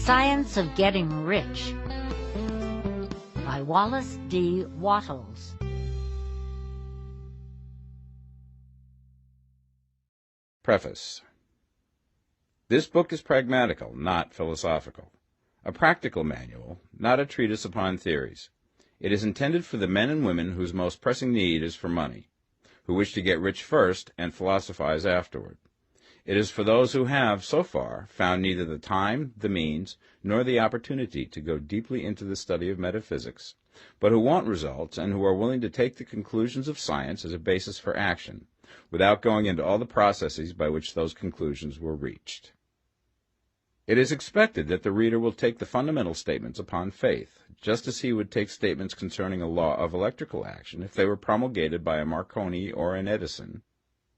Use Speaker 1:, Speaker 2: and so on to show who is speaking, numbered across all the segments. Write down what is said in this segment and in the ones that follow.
Speaker 1: Science of Getting Rich by Wallace D. Wattles.
Speaker 2: Preface. This book is pragmatical, not philosophical. A practical manual, not a treatise upon theories. It is intended for the men and women whose most pressing need is for money, who wish to get rich first and philosophize afterward. It is for those who have, so far, found neither the time, the means, nor the opportunity to go deeply into the study of metaphysics, but who want results and who are willing to take the conclusions of science as a basis for action, without going into all the processes by which those conclusions were reached. It is expected that the reader will take the fundamental statements upon faith, just as he would take statements concerning a law of electrical action if they were promulgated by a Marconi or an Edison,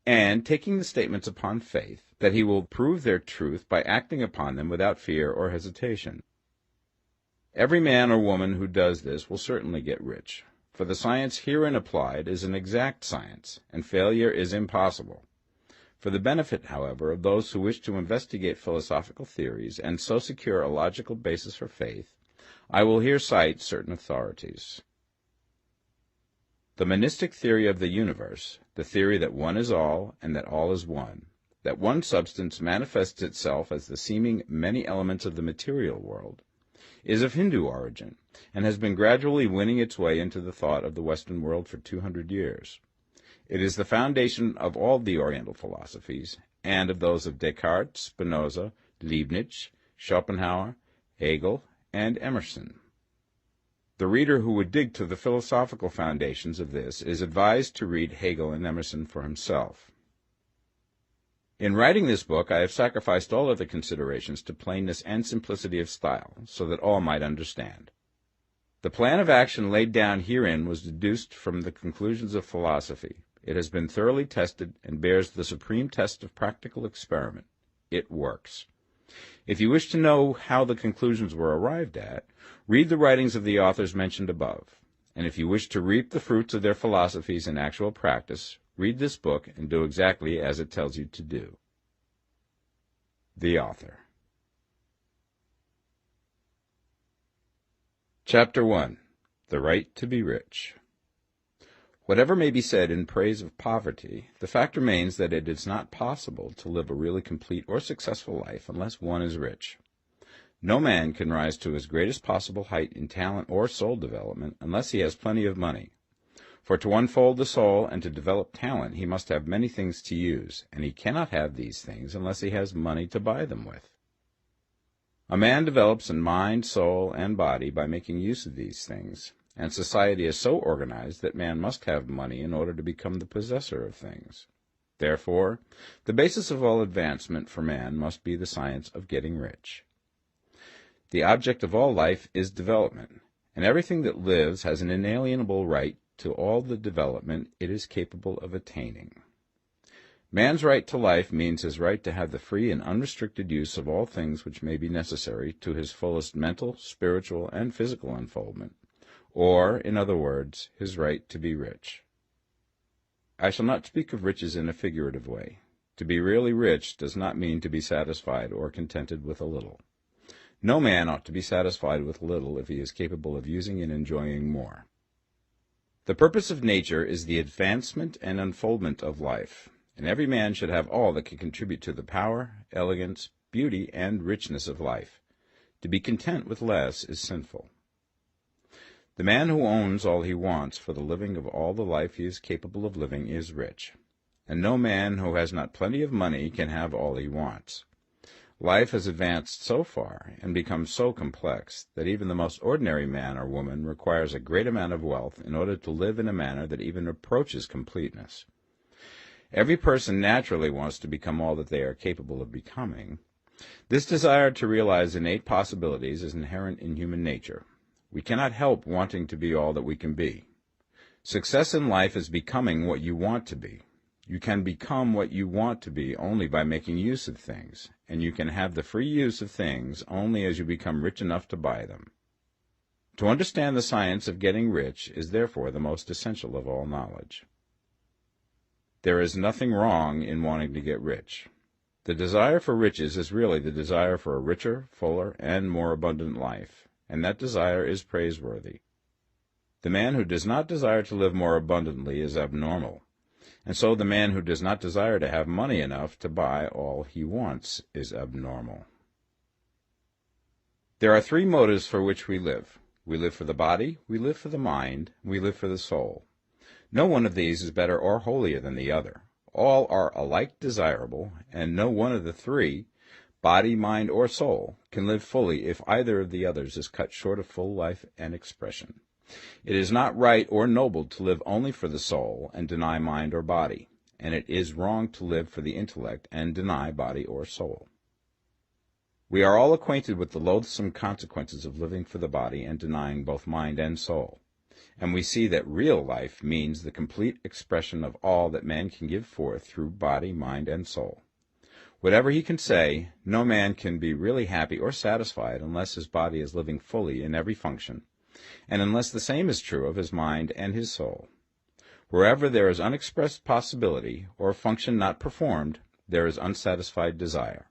Speaker 2: and, taking the statements upon faith, that he will prove their truth by acting upon them without fear or hesitation. Every man or woman who does this will certainly get rich, for the science herein applied is an exact science, and failure is impossible. For the benefit, however, of those who wish to investigate philosophical theories and so secure a logical basis for faith, I will here cite certain authorities. The monistic theory of the universe, the theory that one is all and that all is one, that one substance manifests itself as the seeming many elements of the material world, is of Hindu origin and has been gradually winning its way into the thought of the Western world for 200 years. It is the foundation of all the Oriental philosophies and of those of Descartes, Spinoza, Leibniz, Schopenhauer, Hegel, and Emerson. The reader who would dig to the philosophical foundations of this is advised to read Hegel and Emerson for himself. In writing this book, I have sacrificed all other considerations to plainness and simplicity of style, so that all might understand. The plan of action laid down herein was deduced from the conclusions of philosophy. It has been thoroughly tested and bears the supreme test of practical experiment. It works. If you wish to know how the conclusions were arrived at, read the writings of the authors mentioned above. And if you wish to reap the fruits of their philosophies in actual practice, read this book and do exactly as it tells you to do. The author. Chapter 1. The Right to be Rich. Whatever may be said in praise of poverty, the fact remains that it is not possible to live a really complete or successful life unless one is rich. No man can rise to his greatest possible height in talent or soul development unless he has plenty of money. For to unfold the soul and to develop talent he must have many things to use, and he cannot have these things unless he has money to buy them with. A man develops in mind, soul, and body by making use of these things, and society is so organized that man must have money in order to become the possessor of things. Therefore, the basis of all advancement for man must be the science of getting rich. The object of all life is development, and everything that lives has an inalienable right to all the development it is capable of attaining. Man's right to life means his right to have the free and unrestricted use of all things which may be necessary to his fullest mental, spiritual, and physical unfoldment, or, in other words, his right to be rich. I shall not speak of riches in a figurative way. To be really rich does not mean to be satisfied or contented with a little. No man ought to be satisfied with little if he is capable of using and enjoying more. The purpose of nature is the advancement and unfoldment of life, and every man should have all that can contribute to the power, elegance, beauty, and richness of life. To be content with less is sinful. The man who owns all he wants for the living of all the life he is capable of living is rich, and no man who has not plenty of money can have all he wants. Life has advanced so far and become so complex that even the most ordinary man or woman requires a great amount of wealth in order to live in a manner that even approaches completeness. Every person naturally wants to become all that they are capable of becoming. This desire to realize innate possibilities is inherent in human nature. We cannot help wanting to be all that we can be. Success in life is becoming what you want to be. You can become what you want to be only by making use of things, and you can have the free use of things only as you become rich enough to buy them. To understand the science of getting rich is therefore the most essential of all knowledge. There is nothing wrong in wanting to get rich. The desire for riches is really the desire for a richer, fuller, and more abundant life, and that desire is praiseworthy. The man who does not desire to live more abundantly is abnormal, and so the man who does not desire to have money enough to buy all he wants is abnormal. There are three motives for which we live. We live for the body, we live for the mind, we live for the soul. No one of these is better or holier than the other. All are alike desirable, and no one of the three, body, mind, or soul, can live fully if either of the others is cut short of full life and expression. It is not right or noble to live only for the soul and deny mind or body, and it is wrong to live for the intellect and deny body or soul. We are all acquainted with the loathsome consequences of living for the body and denying both mind and soul, and we see that real life means the complete expression of all that man can give forth through body, mind, and soul. Whatever he can say, no man can be really happy or satisfied unless his body is living fully in every function, and unless the same is true of his mind and his soul. Wherever there is unexpressed possibility, or function not performed, there is unsatisfied desire.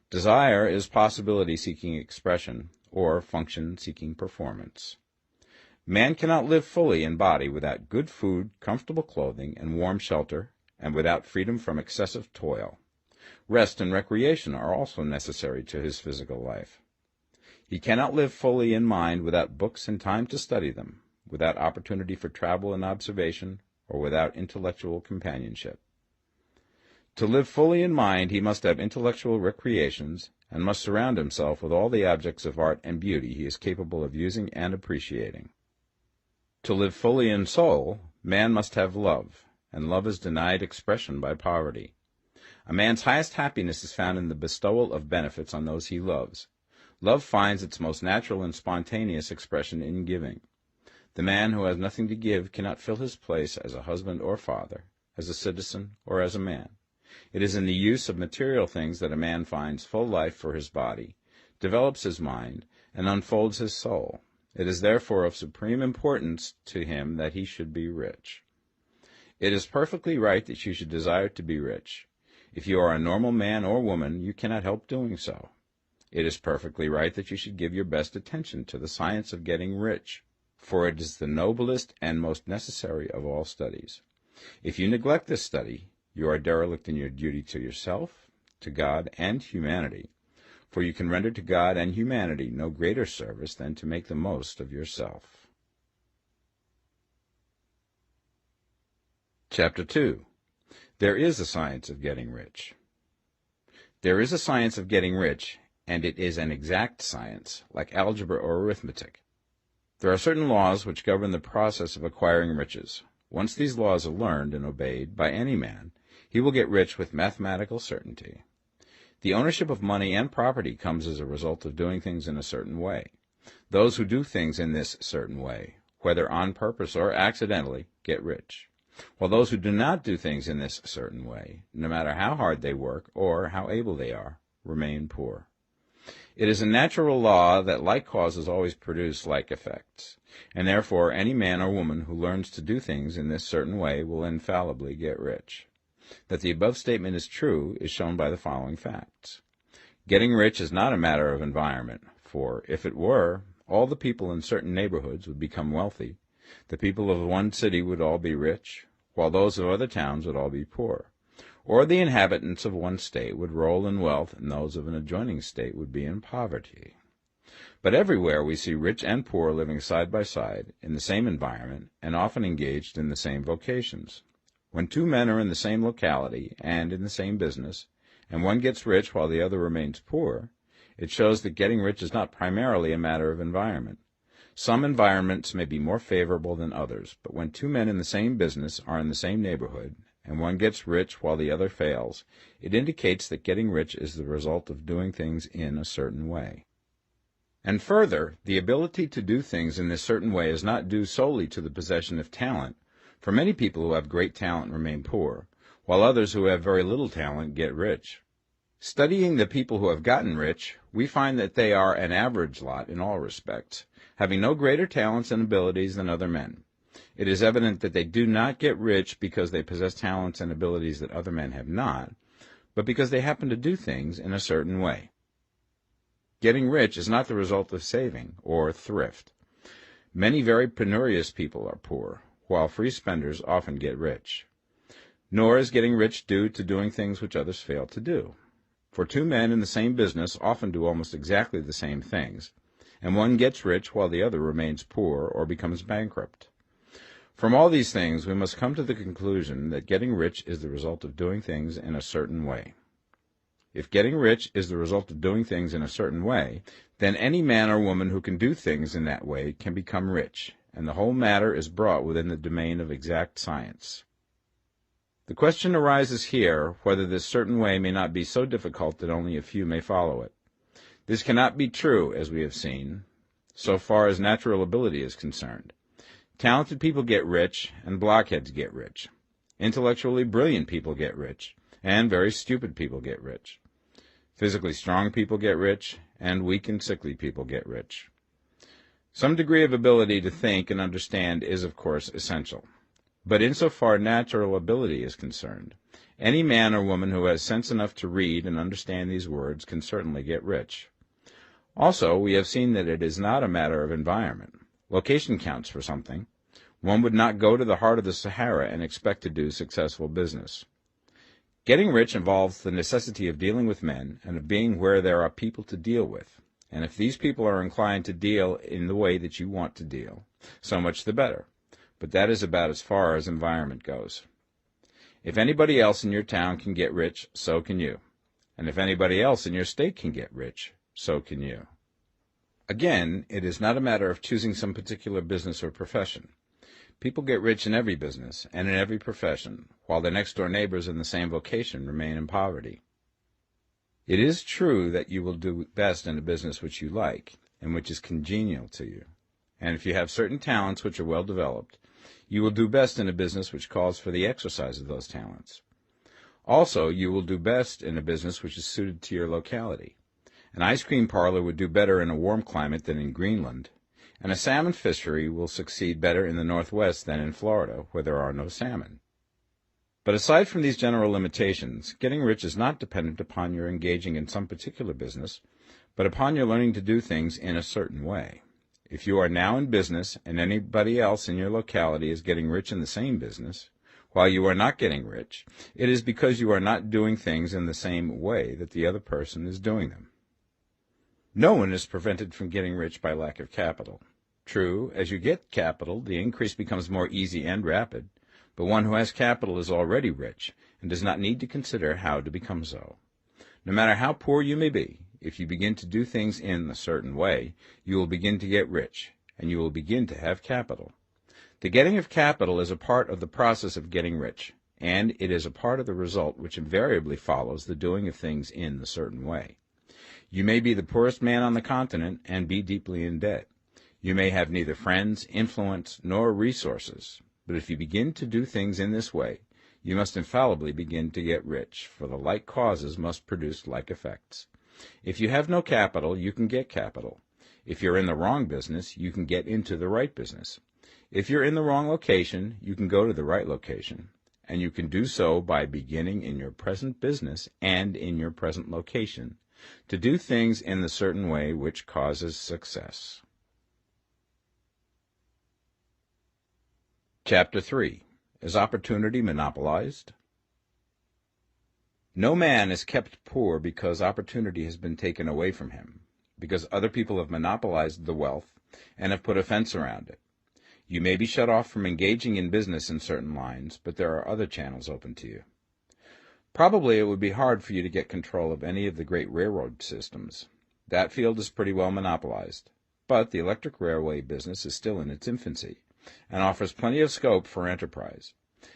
Speaker 2: Desire is possibility seeking expression, or function seeking performance. Man cannot live fully in body without good food, comfortable clothing, and warm shelter, and without freedom from excessive toil. Rest and recreation are also necessary to his physical life. He cannot live fully in mind without books and time to study them, without opportunity for travel and observation, or without intellectual companionship. To live fully in mind, he must have intellectual recreations, and must surround himself with all the objects of art and beauty he is capable of using and appreciating. To live fully in soul, man must have love, and love is denied expression by poverty. A man's highest happiness is found in the bestowal of benefits on those he loves. Love finds its most natural and spontaneous expression in giving. The man who has nothing to give cannot fill his place as a husband or father, as a citizen, or as a man. It is in the use of material things that a man finds full life for his body, develops his mind, and unfolds his soul. It is therefore of supreme importance to him that he should be rich. It is perfectly right that you should desire to be rich. If you are a normal man or woman, you cannot help doing so. It is perfectly right that you should give your best attention to the science of getting rich, for it is the noblest and most necessary of all studies. If you neglect this study, you are derelict in your duty to yourself, to God, and humanity, for you can render to God and humanity no greater service than to make the most of yourself. Chapter 2. There is a science of getting rich. There is a science of getting rich, and it is an exact science, like algebra or arithmetic. There are certain laws which govern the process of acquiring riches. Once these laws are learned and obeyed by any man, he will get rich with mathematical certainty. The ownership of money and property comes as a result of doing things in a certain way. Those who do things in this certain way, whether on purpose or accidentally, get rich, while those who do not do things in this certain way, no matter how hard they work or how able they are, remain poor. It is a natural law that like causes always produce like effects, and therefore any man or woman who learns to do things in this certain way will infallibly get rich. That the above statement is true is shown by the following facts. Getting rich is not a matter of environment, for if it were, all the people in certain neighborhoods would become wealthy, the people of one city would all be rich, while those of other towns would all be poor. Or the inhabitants of one state would roll in wealth, and those of an adjoining state would be in poverty. But everywhere we see rich and poor living side by side, in the same environment, and often engaged in the same vocations. When two men are in the same locality, and in the same business, and one gets rich while the other remains poor, it shows that getting rich is not primarily a matter of environment. Some environments may be more favorable than others, but when two men in the same business are in the same neighborhood, and one gets rich while the other fails, it indicates that getting rich is the result of doing things in a certain way. And further, the ability to do things in this certain way is not due solely to the possession of talent, for many people who have great talent remain poor, while others who have very little talent get rich. Studying the people who have gotten rich, we find that they are an average lot in all respects, having no greater talents and abilities than other men. It is evident that they do not get rich because they possess talents and abilities that other men have not, but because they happen to do things in a certain way. Getting rich is not the result of saving or thrift. Many very penurious people are poor, while free spenders often get rich. Nor is getting rich due to doing things which others fail to do. For two men in the same business often do almost exactly the same things, and one gets rich while the other remains poor or becomes bankrupt. From all these things, we must come to the conclusion that getting rich is the result of doing things in a certain way. If getting rich is the result of doing things in a certain way, then any man or woman who can do things in that way can become rich, and the whole matter is brought within the domain of exact science. The question arises here whether this certain way may not be so difficult that only a few may follow it. This cannot be true, as we have seen, so far as natural ability is concerned. Talented people get rich, and blockheads get rich. Intellectually brilliant people get rich, and very stupid people get rich. Physically strong people get rich, and weak and sickly people get rich. Some degree of ability to think and understand is, of course, essential. But insofar natural ability is concerned, any man or woman who has sense enough to read and understand these words can certainly get rich. Also, we have seen that it is not a matter of environment. Location counts for something. One would not go to the heart of the Sahara and expect to do successful business. Getting rich involves the necessity of dealing with men and of being where there are people to deal with. And if these people are inclined to deal in the way that you want to deal, so much the better. But that is about as far as environment goes. If anybody else in your town can get rich, so can you. And if anybody else in your state can get rich, so can you. Again, it is not a matter of choosing some particular business or profession. People get rich in every business and in every profession, while their next-door neighbors in the same vocation remain in poverty. It is true that you will do best in a business which you like and which is congenial to you. And if you have certain talents which are well developed, you will do best in a business which calls for the exercise of those talents. Also, you will do best in a business which is suited to your locality. An ice cream parlor would do better in a warm climate than in Greenland, and a salmon fishery will succeed better in the Northwest than in Florida, where there are no salmon. But aside from these general limitations, getting rich is not dependent upon your engaging in some particular business, but upon your learning to do things in a certain way. If you are now in business and anybody else in your locality is getting rich in the same business, while you are not getting rich, it is because you are not doing things in the same way that the other person is doing them. No one is prevented from getting rich by lack of capital. True, as you get capital, the increase becomes more easy and rapid, but one who has capital is already rich and does not need to consider how to become so. No matter how poor you may be, if you begin to do things in a certain way, you will begin to get rich, and you will begin to have capital. The getting of capital is a part of the process of getting rich, and it is a part of the result which invariably follows the doing of things in the certain way. You may be the poorest man on the continent and be deeply in debt. You may have neither friends, influence, nor resources, but if you begin to do things in this way, you must infallibly begin to get rich, for the like causes must produce like effects. If you have no capital, you can get capital. If you're in the wrong business, you can get into the right business. If you're in the wrong location, you can go to the right location, and you can do so by beginning in your present business and in your present location to do things in the certain way which causes success. Chapter 3. Is opportunity monopolized? No man is kept poor because opportunity has been taken away from him, because other people have monopolized the wealth and have put a fence around it. You may be shut off from engaging in business in certain lines, but there are other channels open to you. Probably it would be hard for you to get control of any of the great railroad systems. That field is pretty well monopolized, but the electric railway business is still in its infancy and offers plenty of scope for enterprise,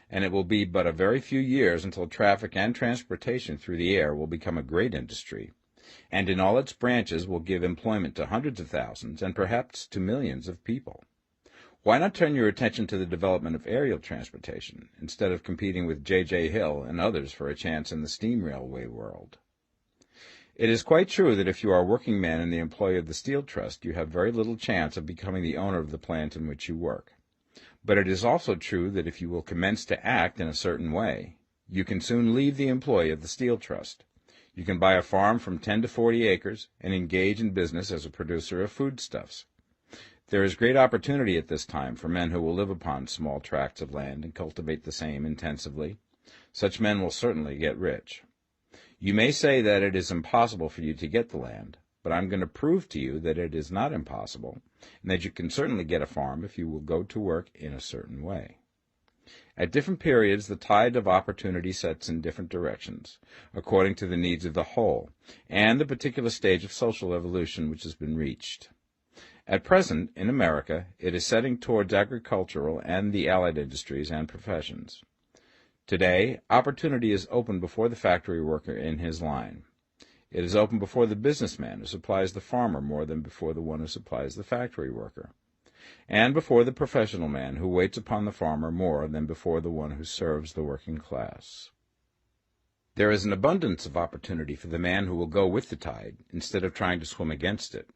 Speaker 2: and it will be but a very few years until traffic and transportation through the air will become a great industry, and in all its branches will give employment to hundreds of thousands and perhaps to millions of people. Why not turn your attention to the development of aerial transportation, instead of competing with J.J. Hill and others for a chance in the steam railway world? It is quite true that if you are a working man in the employ of the Steel Trust, you have very little chance of becoming the owner of the plant in which you work. But it is also true that if you will commence to act in a certain way, You can soon leave the employ of the Steel Trust. You can buy a farm from 10 to 40 acres and engage in business as a producer of foodstuffs. There is great opportunity at this time for men who will live upon small tracts of land and cultivate the same intensively. Such men will certainly get rich. You may say that it is impossible for you to get the land, but I'm going to prove to you that it is not impossible, and that you can certainly get a farm if you will go to work in a certain way. At different periods, the tide of opportunity sets in different directions, according to the needs of the whole, and the particular stage of social evolution which has been reached. At present, in America, it is setting towards agricultural and the allied industries and professions. Today, opportunity is open before the factory worker in his line. It is open before the businessman who supplies the farmer more than before the one who supplies the factory worker, and before the professional man who waits upon the farmer more than before the one who serves the working class. There is an abundance of opportunity for the man who will go with the tide instead of trying to swim against it.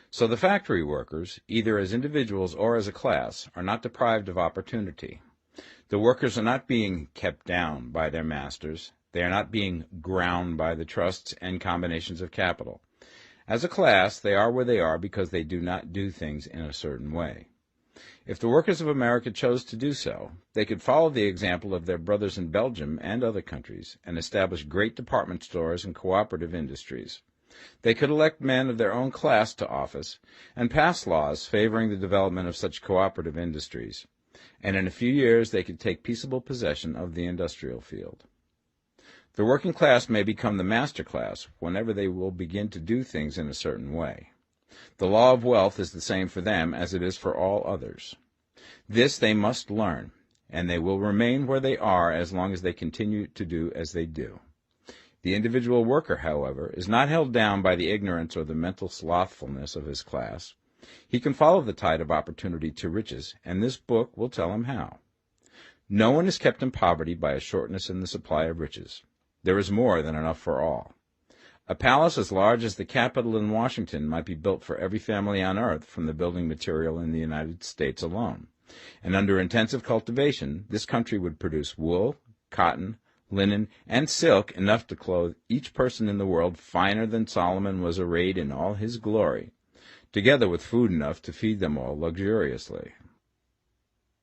Speaker 2: So the factory workers, either as individuals or as a class, are not deprived of opportunity. The workers are not being kept down by their masters. They are not being ground by the trusts and combinations of capital. As a class, they are where they are because they do not do things in a certain way. If the workers of America chose to do so, they could follow the example of their brothers in Belgium and other countries and establish great department stores and cooperative industries. They could elect men of their own class to office and pass laws favoring the development of such cooperative industries, and in a few years they could take peaceable possession of the industrial field. The working class may become the master class whenever they will begin to do things in a certain way. The law of wealth is the same for them as it is for all others. This they must learn, and they will remain where they are as long as they continue to do as they do. The individual worker, however, is not held down by the ignorance or the mental slothfulness of his class. He can follow the tide of opportunity to riches, and this book will tell him how. No one is kept in poverty by a shortness in the supply of riches. There is more than enough for all. A palace as large as the Capitol in Washington might be built for every family on earth from the building material in the United States alone, and under intensive cultivation, this country would produce wool, cotton, linen, and silk enough to clothe each person in the world finer than Solomon was arrayed in all his glory, together with food enough to feed them all luxuriously.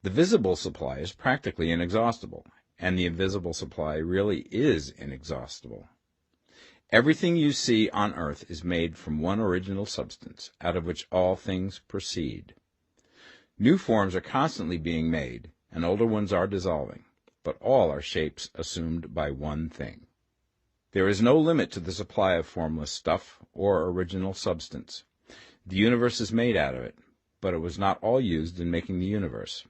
Speaker 2: The visible supply is practically inexhaustible, and the invisible supply really is inexhaustible. Everything you see on earth is made from one original substance, out of which all things proceed. New forms are constantly being made, and older ones are dissolving, but all are shapes assumed by one thing. There is no limit to the supply of formless stuff or original substance. The universe is made out of it, but it was not all used in making the universe.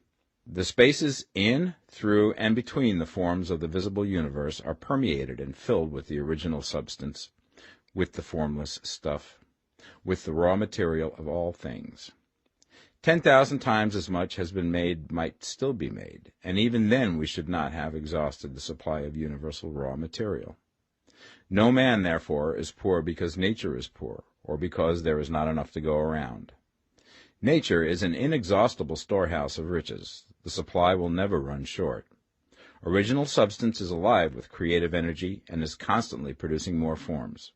Speaker 2: The spaces in, through, and between the forms of the visible universe are permeated and filled with the original substance, with the formless stuff, with the raw material of all things. 10,000 times as much has been made might still be made, and even then we should not have exhausted the supply of universal raw material. No man, therefore, is poor because nature is poor, or because there is not enough to go around. Nature is an inexhaustible storehouse of riches. The supply will never run short. Original substance is alive with creative energy and is constantly producing more forms.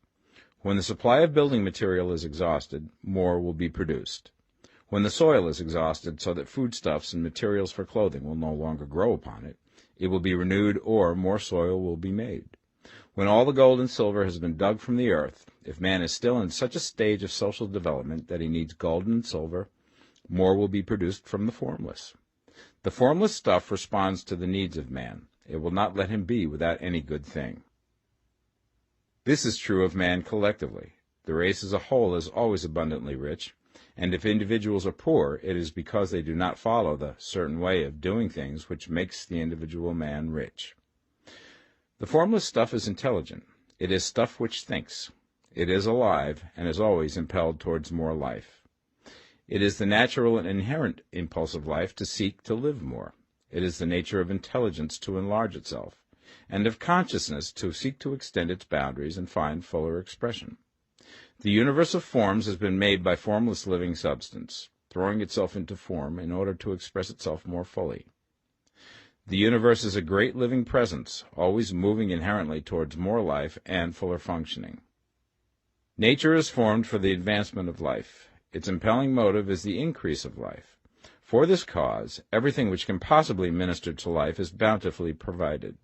Speaker 2: When the supply of building material is exhausted, more will be produced. When the soil is exhausted so that foodstuffs and materials for clothing will no longer grow upon it, it will be renewed or more soil will be made. When all the gold and silver has been dug from the earth, if man is still in such a stage of social development that he needs gold and silver, more will be produced from the formless. The formless stuff responds to the needs of man. It will not let him be without any good thing. This is true of man collectively. The race as a whole is always abundantly rich, and if individuals are poor, it is because they do not follow the certain way of doing things which makes the individual man rich. The formless stuff is intelligent. It is stuff which thinks. It is alive, and is always impelled towards more life. It is the natural and inherent impulse of life to seek to live more. It is the nature of intelligence to enlarge itself, and of consciousness to seek to extend its boundaries and find fuller expression. The universe of forms has been made by formless living substance, throwing itself into form in order to express itself more fully. The universe is a great living presence, always moving inherently towards more life and fuller functioning. Nature is formed for the advancement of life. Its impelling motive is the increase of life. For this cause, everything which can possibly minister to life is bountifully provided.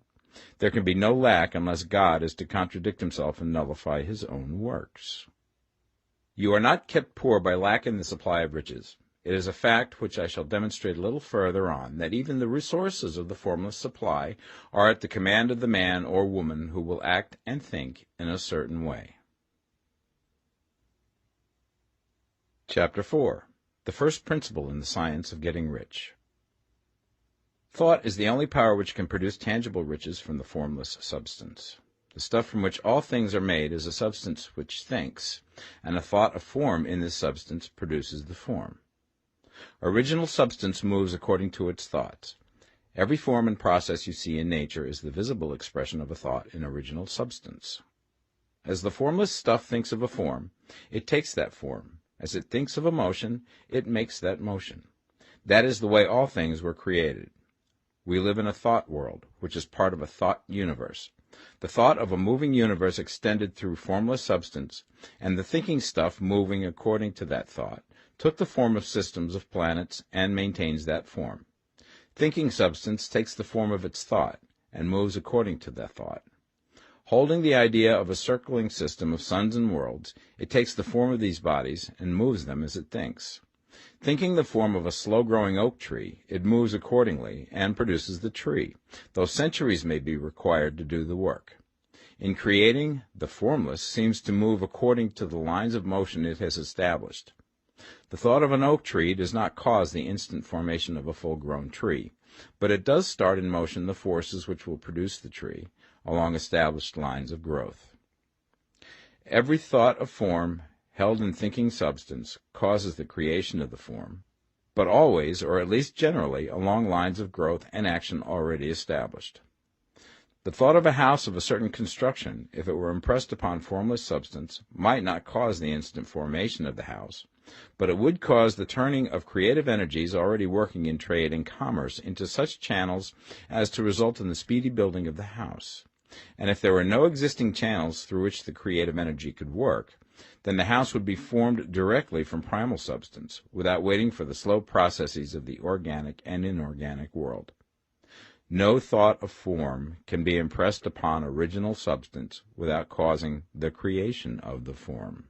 Speaker 2: There can be no lack unless God is to contradict himself and nullify his own works. You are not kept poor by lack in the supply of riches. It is a fact which I shall demonstrate a little further on, that even the resources of the formless supply are at the command of the man or woman who will act and think in a certain way. Chapter 4. The first principle in the science of getting rich. Thought is the only power which can produce tangible riches from the formless substance. The stuff from which all things are made is a substance which thinks, and a thought of form in this substance produces the form. Original substance moves according to its thoughts. Every form and process you see in nature is the visible expression of a thought in original substance. As the formless stuff thinks of a form, it takes that form. As it thinks of a motion, it makes that motion. That is the way all things were created. We live in a thought world, which is part of a thought universe. The thought of a moving universe extended through formless substance, and the thinking stuff moving according to that thought, took the form of systems of planets and maintains that form. Thinking substance takes the form of its thought and moves according to that thought. Holding the idea of a circling system of suns and worlds, it takes the form of these bodies and moves them as it thinks. Thinking the form of a slow-growing oak tree, it moves accordingly and produces the tree, though centuries may be required to do the work. In creating, the formless seems to move according to the lines of motion it has established. The thought of an oak tree does not cause the instant formation of a full-grown tree, but it does start in motion the forces which will produce the tree, along established lines of growth. Every thought of form held in thinking substance causes the creation of the form, but always, or at least generally, along lines of growth and action already established. The thought of a house of a certain construction, if it were impressed upon formless substance, might not cause the instant formation of the house, but it would cause the turning of creative energies already working in trade and commerce into such channels as to result in the speedy building of the house. And if there were no existing channels through which the creative energy could work, then the house would be formed directly from primal substance, without waiting for the slow processes of the organic and inorganic world. No thought of form can be impressed upon original substance without causing the creation of the form.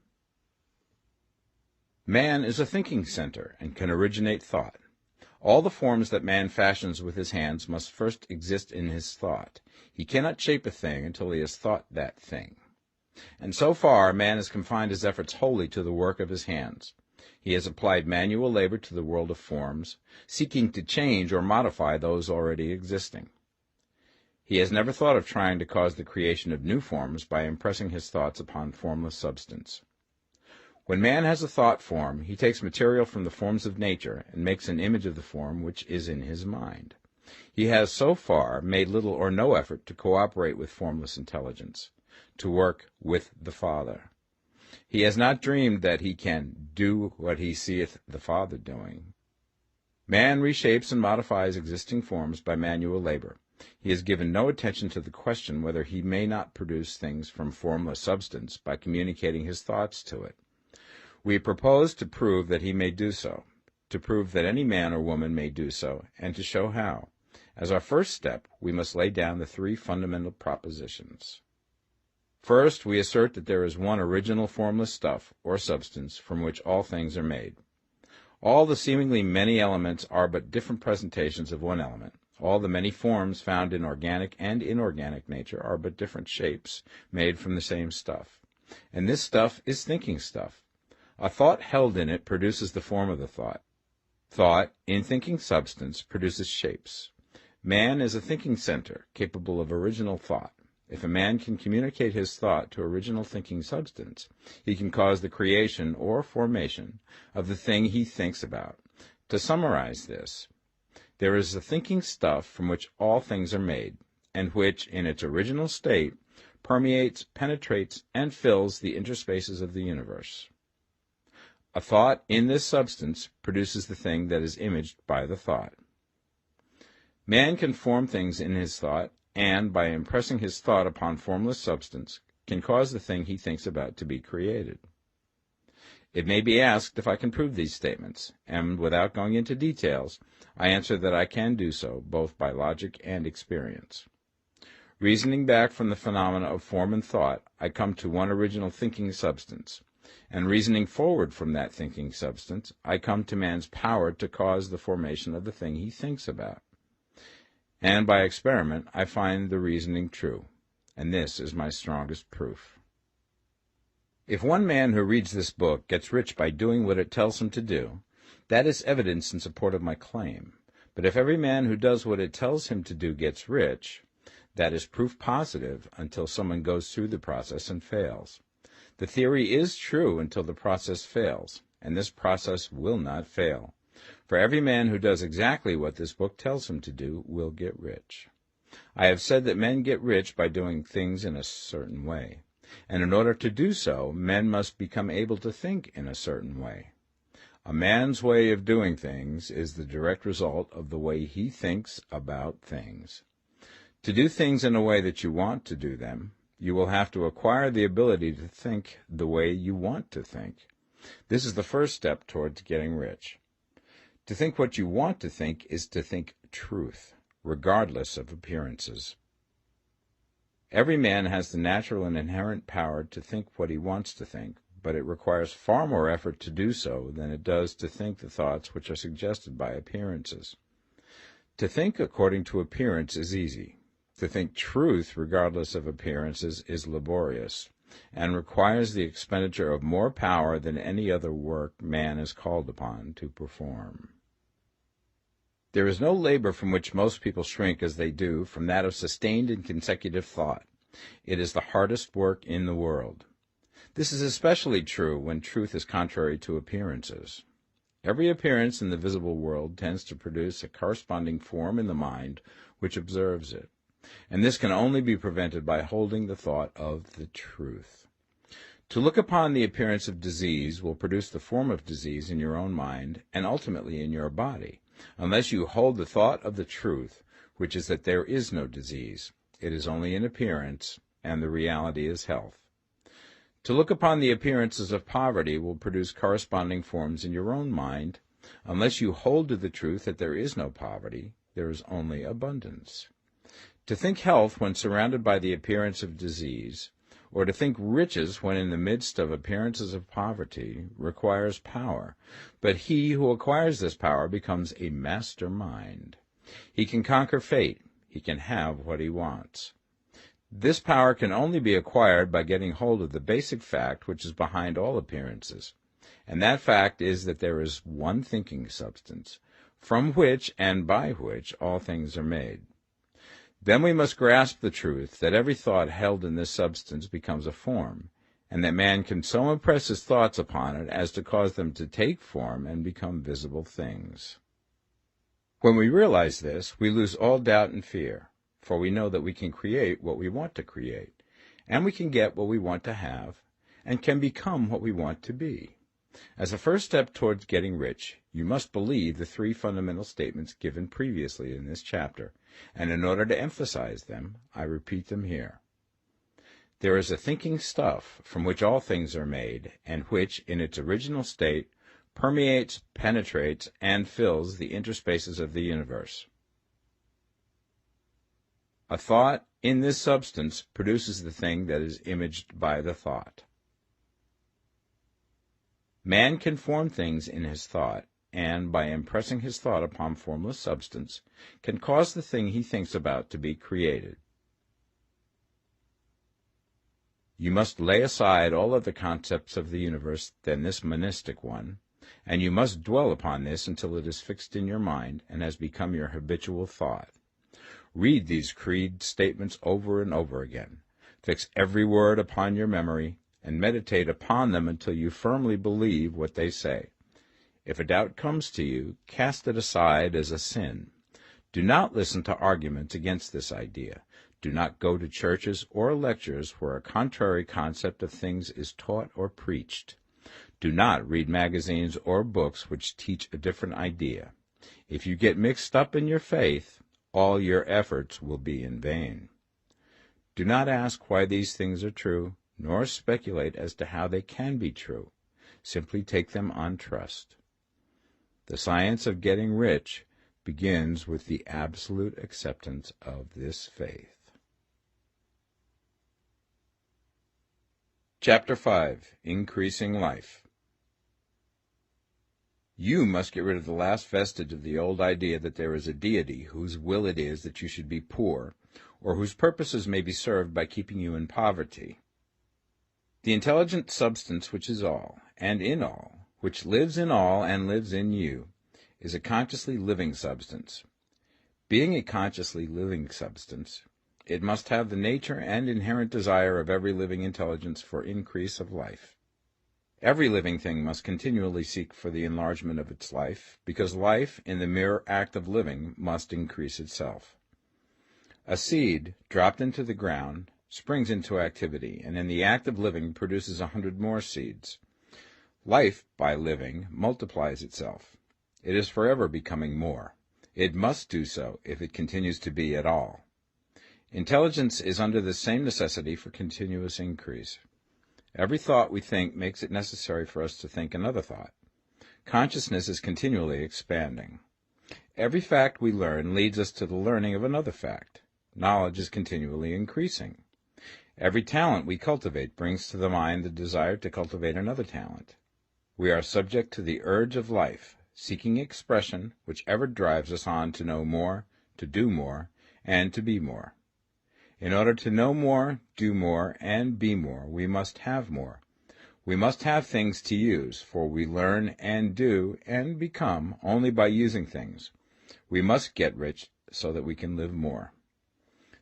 Speaker 2: Man is a thinking center and can originate thought. All the forms that man fashions with his hands must first exist in his thought. He cannot shape a thing until he has thought that thing. And so far, man has confined his efforts wholly to the work of his hands. He has applied manual labor to the world of forms, seeking to change or modify those already existing. He has never thought of trying to cause the creation of new forms by impressing his thoughts upon formless substance. When man has a thought form, he takes material from the forms of nature and makes an image of the form which is in his mind. He has so far made little or no effort to cooperate with formless intelligence, to work with the Father. He has not dreamed that he can do what he seeth the Father doing. Man reshapes and modifies existing forms by manual labor. He has given no attention to the question whether he may not produce things from formless substance by communicating his thoughts to it. We propose to prove that he may do so, to prove that any man or woman may do so, and to show how. As our first step, we must lay down the three fundamental propositions. First, we assert that there is one original formless stuff, or substance, from which all things are made. All the seemingly many elements are but different presentations of one element. All the many forms found in organic and inorganic nature are but different shapes, made from the same stuff. And this stuff is thinking stuff. A thought held in it produces the form of the thought. Thought, in thinking substance, produces shapes. Man is a thinking center, capable of original thought. If a man can communicate his thought to original thinking substance, he can cause the creation or formation of the thing he thinks about. To summarize this, there is a thinking stuff from which all things are made, and which, in its original state, permeates, penetrates, and fills the interspaces of the universe. A thought in this substance produces the thing that is imaged by the thought. Man can form things in his thought, and, by impressing his thought upon formless substance, can cause the thing he thinks about to be created. It may be asked if I can prove these statements, and without going into details, I answer that I can do so, both by logic and experience. Reasoning back from the phenomena of form and thought, I come to one original thinking substance, and reasoning forward from that thinking substance, I come to man's power to cause the formation of the thing he thinks about. And by experiment, I find the reasoning true, and this is my strongest proof. If one man who reads this book gets rich by doing what it tells him to do, that is evidence in support of my claim. But if every man who does what it tells him to do gets rich, that is proof positive until someone goes through the process and fails. The theory is true until the process fails, and this process will not fail. For every man who does exactly what this book tells him to do will get rich. I have said that men get rich by doing things in a certain way, and in order to do so, men must become able to think in a certain way. A man's way of doing things is the direct result of the way he thinks about things. To do things in a way that you want to do them, you will have to acquire the ability to think the way you want to think. This is the first step towards getting rich. To think what you want to think is to think truth, regardless of appearances. Every man has the natural and inherent power to think what he wants to think, but it requires far more effort to do so than it does to think the thoughts which are suggested by appearances. To think according to appearance is easy. To think truth regardless of appearances is laborious, and requires the expenditure of more power than any other work man is called upon to perform. There is no labor from which most people shrink as they do from that of sustained and consecutive thought. It is the hardest work in the world. This is especially true when truth is contrary to appearances. Every appearance in the visible world tends to produce a corresponding form in the mind which observes it, and this can only be prevented by holding the thought of the truth. To look upon the appearance of disease will produce the form of disease in your own mind and ultimately in your body, unless you hold the thought of the truth, which is that there is no disease. It is only an appearance, and the reality is health. To look upon the appearances of poverty will produce corresponding forms in your own mind, unless you hold to the truth that there is no poverty, there is only abundance. To think health when surrounded by the appearance of disease, or to think riches when in the midst of appearances of poverty, requires power, but he who acquires this power becomes a master mind. He can conquer fate. He can have what he wants. This power can only be acquired by getting hold of the basic fact which is behind all appearances, and that fact is that there is one thinking substance, from which and by which all things are made. Then we must grasp the truth that every thought held in this substance becomes a form, and that man can so impress his thoughts upon it as to cause them to take form and become visible things. When we realize this, we lose all doubt and fear, for we know that we can create what we want to create, and we can get what we want to have, and can become what we want to be. As a first step towards getting rich, you must believe the three fundamental statements given previously in this chapter, and in order to emphasize them, I repeat them here. There is a thinking stuff from which all things are made, and which, in its original state, permeates, penetrates, and fills the interspaces of the universe. A thought in this substance produces the thing that is imaged by the thought. Man can form things in his thought, and, by impressing his thought upon formless substance, can cause the thing he thinks about to be created. You must lay aside all other concepts of the universe than this monistic one, and you must dwell upon this until it is fixed in your mind and has become your habitual thought. Read these creed statements over and over again. Fix every word upon your memory, and meditate upon them until you firmly believe what they say. If a doubt comes to you, cast it aside as a sin. Do not listen to arguments against this idea. Do not go to churches or lectures where a contrary concept of things is taught or preached. Do not read magazines or books which teach a different idea. If you get mixed up in your faith, all your efforts will be in vain. Do not ask why these things are true, nor speculate as to how they can be true. Simply take them on trust. The science of getting rich begins with the absolute acceptance of this faith. Chapter 5. Increasing Life. You must get rid of the last vestige of the old idea that there is a deity whose will it is that you should be poor, or whose purposes may be served by keeping you in poverty. The intelligent substance which is all, and in all, which lives in all and lives in you, is a consciously living substance. Being a consciously living substance, it must have the nature and inherent desire of every living intelligence for increase of life. Every living thing must continually seek for the enlargement of its life, because life, in the mere act of living, must increase itself. A seed, dropped into the ground, springs into activity, and in the act of living produces 100 more seeds. Life, by living, multiplies itself. It is forever becoming more. It must do so if it continues to be at all. Intelligence is under the same necessity for continuous increase. Every thought we think makes it necessary for us to think another thought. Consciousness is continually expanding. Every fact we learn leads us to the learning of another fact. Knowledge is continually increasing. Every talent we cultivate brings to the mind the desire to cultivate another talent. We are subject to the urge of life, seeking expression, which ever drives us on to know more, to do more, and to be more. In order to know more, do more, and be more, we must have more. We must have things to use, for we learn and do and become only by using things. We must get rich so that we can live more.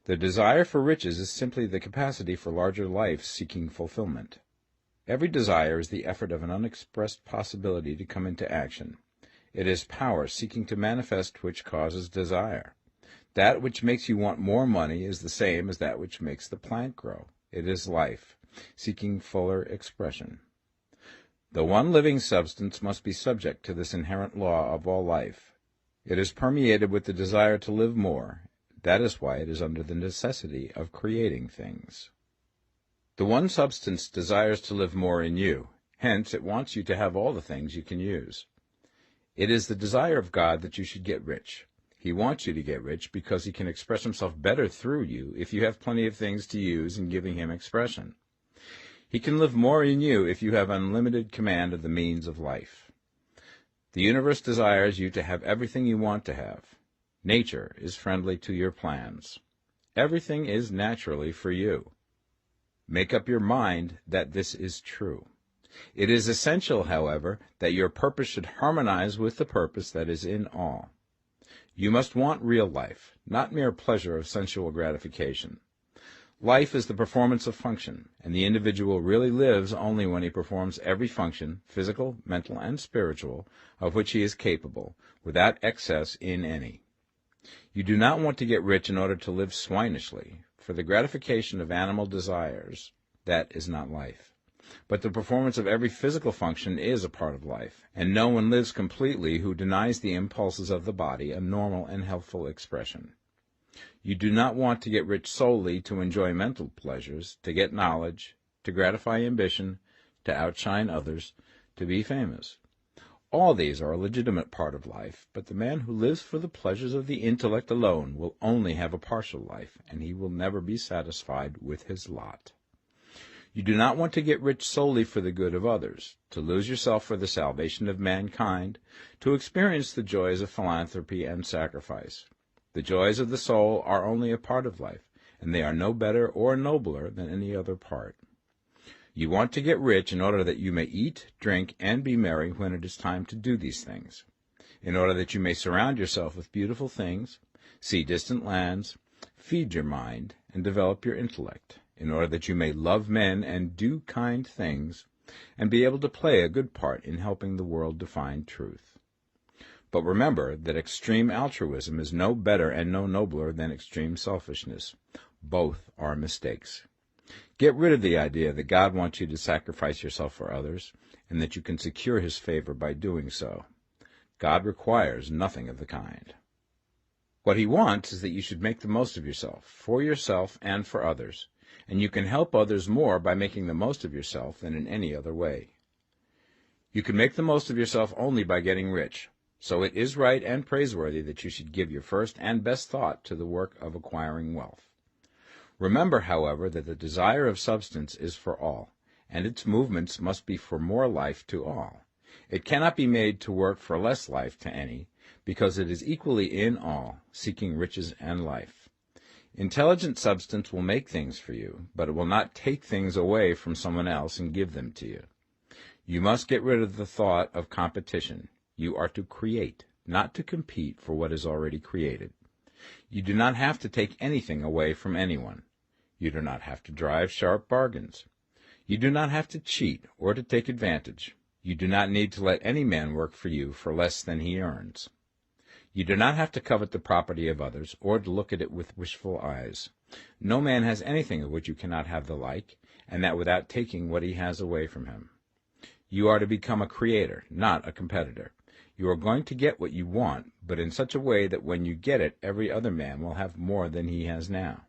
Speaker 2: The desire for riches is simply the capacity for larger life seeking fulfillment. Every desire is the effort of an unexpressed possibility to come into action. It is power seeking to manifest which causes desire. That which makes you want more money is the same as that which makes the plant grow. It is life, seeking fuller expression. The one living substance must be subject to this inherent law of all life. It is permeated with the desire to live more. That is why it is under the necessity of creating things. The one substance desires to live more in you. Hence, it wants you to have all the things you can use. It is the desire of God that you should get rich. He wants you to get rich because he can express himself better through you if you have plenty of things to use in giving him expression. He can live more in you if you have unlimited command of the means of life. The universe desires you to have everything you want to have. Nature is friendly to your plans. Everything is naturally for you. Make up your mind that this is true. It is essential, however, that your purpose should harmonize with the purpose that is in all. You must want real life, not mere pleasure of sensual gratification. Life is the performance of function, and the individual really lives only when he performs every function, physical, mental, and spiritual, of which he is capable, without excess in any. You do not want to get rich in order to live swinishly, for the gratification of animal desires, that is not life. But the performance of every physical function is a part of life, and no one lives completely who denies the impulses of the body a normal and healthful expression. You do not want to get rich solely to enjoy mental pleasures, to get knowledge, to gratify ambition, to outshine others, to be famous. All these are a legitimate part of life, but the man who lives for the pleasures of the intellect alone will only have a partial life, and he will never be satisfied with his lot. You do not want to get rich solely for the good of others, to lose yourself for the salvation of mankind, to experience the joys of philanthropy and sacrifice. The joys of the soul are only a part of life, and they are no better or nobler than any other part. You want to get rich in order that you may eat, drink, and be merry when it is time to do these things, in order that you may surround yourself with beautiful things, see distant lands, feed your mind, and develop your intellect, in order that you may love men and do kind things, and be able to play a good part in helping the world to find truth. But remember that extreme altruism is no better and no nobler than extreme selfishness. Both are mistakes. Get rid of the idea that God wants you to sacrifice yourself for others, and that you can secure his favor by doing so. God requires nothing of the kind. What he wants is that you should make the most of yourself, for yourself and for others, and you can help others more by making the most of yourself than in any other way. You can make the most of yourself only by getting rich, so it is right and praiseworthy that you should give your first and best thought to the work of acquiring wealth. Remember, however, that the desire of substance is for all, and its movements must be for more life to all. It cannot be made to work for less life to any, because it is equally in all, seeking riches and life. Intelligent substance will make things for you, but it will not take things away from someone else and give them to you. You must get rid of the thought of competition. You are to create, not to compete for what is already created. You do not have to take anything away from anyone. You do not have to drive sharp bargains. You do not have to cheat or to take advantage. You do not need to let any man work for you for less than he earns. You do not have to covet the property of others or to look at it with wishful eyes. No man has anything of which you cannot have the like, and that without taking what he has away from him. You are to become a creator, not a competitor. You are going to get what you want, but in such a way that when you get it, every other man will have more than he has now.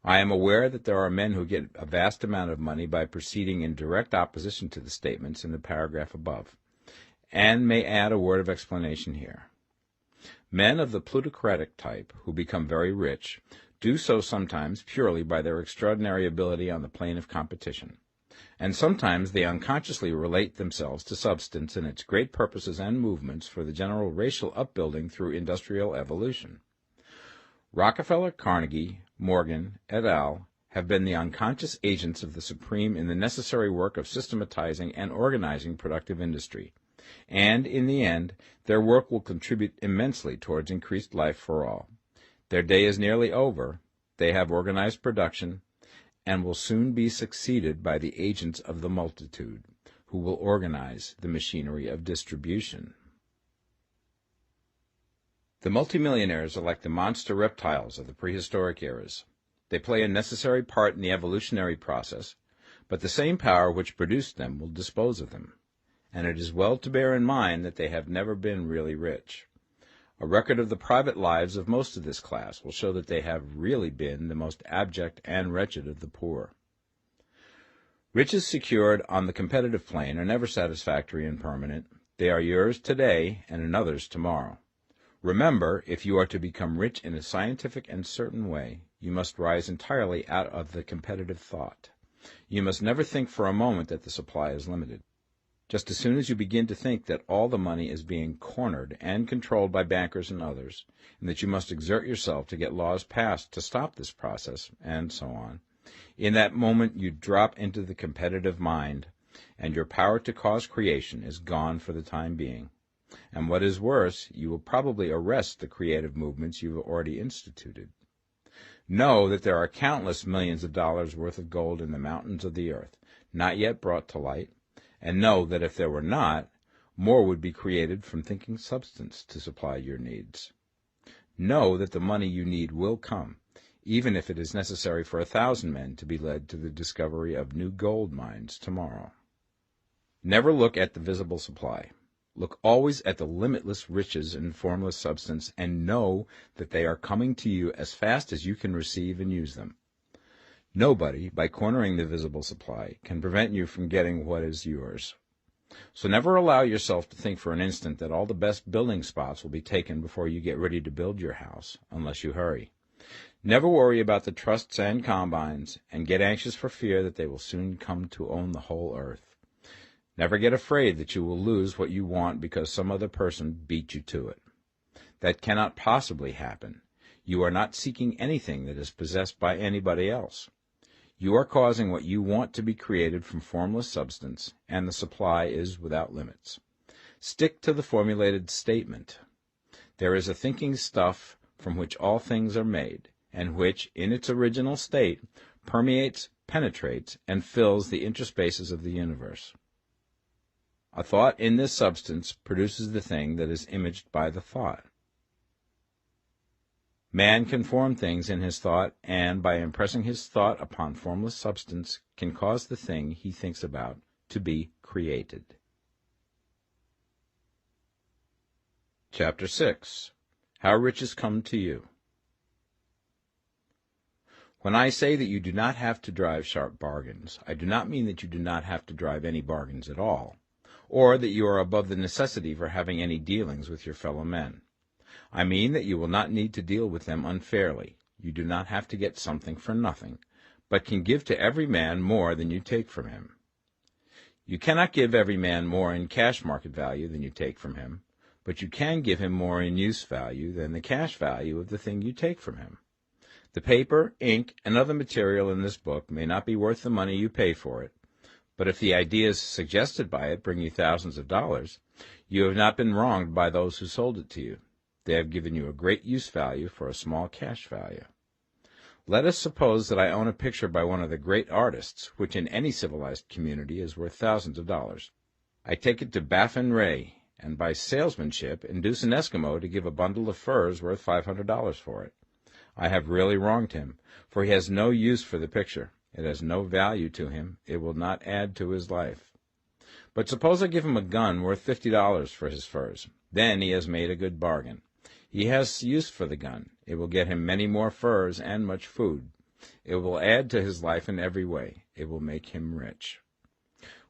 Speaker 2: I am aware that there are men who get a vast amount of money by proceeding in direct opposition to the statements in the paragraph above, and may add a word of explanation here. Men of the plutocratic type, who become very rich, do so sometimes purely by their extraordinary ability on the plane of competition, and sometimes they unconsciously relate themselves to substance and its great purposes and movements for the general racial upbuilding through industrial evolution. Rockefeller, Carnegie, Morgan, et al. Have been the unconscious agents of the supreme in the necessary work of systematizing and organizing productive industry, and, in the end, their work will contribute immensely towards increased life for all. Their day is nearly over, they have organized production, and will soon be succeeded by the agents of the multitude, who will organize the machinery of distribution. The multimillionaires are like the monster reptiles of the prehistoric eras. They play a necessary part in the evolutionary process, but the same power which produced them will dispose of them, and it is well to bear in mind that they have never been really rich. A record of the private lives of most of this class will show that they have really been the most abject and wretched of the poor. Riches secured on the competitive plane are never satisfactory and permanent. They are yours today and another's tomorrow. Remember, if you are to become rich in a scientific and certain way, you must rise entirely out of the competitive thought. You must never think for a moment that the supply is limited. Just as soon as you begin to think that all the money is being cornered and controlled by bankers and others, and that you must exert yourself to get laws passed to stop this process, and so on, in that moment you drop into the competitive mind, and your power to cause creation is gone for the time being. And what is worse, you will probably arrest the creative movements you have already instituted. Know that there are countless millions of dollars worth of gold in the mountains of the earth, not yet brought to light, and know that if there were not, more would be created from thinking substance to supply your needs. Know that the money you need will come, even if it is necessary for 1,000 men to be led to the discovery of new gold mines tomorrow. Never look at the visible supply. Look always at the limitless riches in formless substance, and know that they are coming to you as fast as you can receive and use them. Nobody, by cornering the visible supply, can prevent you from getting what is yours. So never allow yourself to think for an instant that all the best building spots will be taken before you get ready to build your house, unless you hurry. Never worry about the trusts and combines, and get anxious for fear that they will soon come to own the whole earth. Never get afraid that you will lose what you want because some other person beat you to it. That cannot possibly happen. You are not seeking anything that is possessed by anybody else. You are causing what you want to be created from formless substance, and the supply is without limits. Stick to the formulated statement. There is a thinking stuff from which all things are made, and which, in its original state, permeates, penetrates, and fills the interspaces of the universe. A thought in this substance produces the thing that is imaged by the thought. Man can form things in his thought, and by impressing his thought upon formless substance, can cause the thing he thinks about to be created. Chapter 6. How riches come to you. When I say that you do not have to drive sharp bargains, I do not mean that you do not have to drive any bargains at all, or that you are above the necessity for having any dealings with your fellow men. I mean that you will not need to deal with them unfairly. You do not have to get something for nothing, but can give to every man more than you take from him. You cannot give every man more in cash market value than you take from him, but you can give him more in use value than the cash value of the thing you take from him. The paper, ink, and other material in this book may not be worth the money you pay for it, but if the ideas suggested by it bring you thousands of dollars, you have not been wronged by those who sold it to you. They have given you a great use value for a small cash value. Let us suppose that I own a picture by one of the great artists, which in any civilized community is worth thousands of dollars. I take it to Baffin Ray, and by salesmanship induce an Eskimo to give a bundle of furs worth $500 for it. I have really wronged him, for he has no use for the picture. It has no value to him. It will not add to his life. But suppose I give him a gun worth $50 for his furs. Then he has made a good bargain. He has use for the gun. It will get him many more furs and much food. It will add to his life in every way. It will make him rich.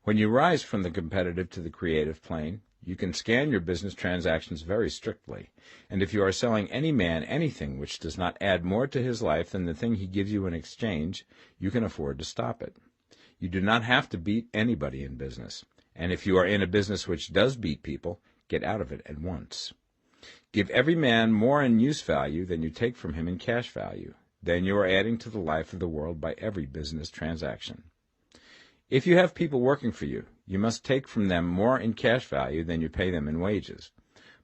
Speaker 2: When you rise from the competitive to the creative plane, you can scan your business transactions very strictly, and if you are selling any man anything which does not add more to his life than the thing he gives you in exchange, you can afford to stop it. You do not have to beat anybody in business, and if you are in a business which does beat people, get out of it at once. Give every man more in use value than you take from him in cash value. Then you are adding to the life of the world by every business transaction. If you have people working for you, you must take from them more in cash value than you pay them in wages.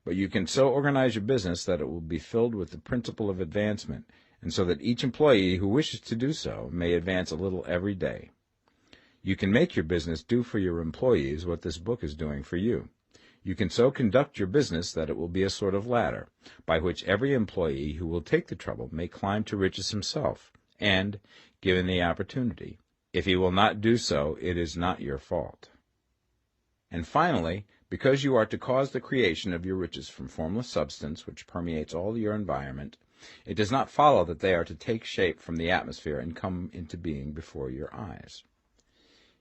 Speaker 2: But you can so organize your business that it will be filled with the principle of advancement, and so that each employee who wishes to do so may advance a little every day. You can make your business do for your employees what this book is doing for you. You can so conduct your business that it will be a sort of ladder, by which every employee who will take the trouble may climb to riches himself, and, given the opportunity, if he will not do so, it is not your fault. And finally, because you are to cause the creation of your riches from formless substance which permeates all your environment, it does not follow that they are to take shape from the atmosphere and come into being before your eyes.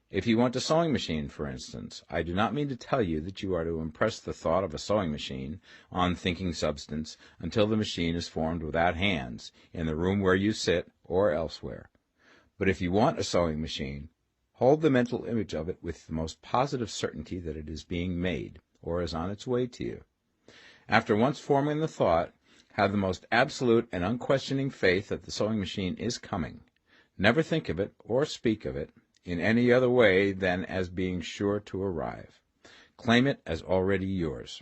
Speaker 2: If you want a sewing machine, for instance, I do not mean to tell you that you are to impress the thought of a sewing machine on thinking substance until the machine is formed without hands, in the room where you sit or elsewhere. But if you want a sewing machine, hold the mental image of it with the most positive certainty that it is being made, or is on its way to you. After once forming the thought, have the most absolute and unquestioning faith that the sewing machine is coming. Never think of it, or speak of it, in any other way than as being sure to arrive. Claim it as already yours.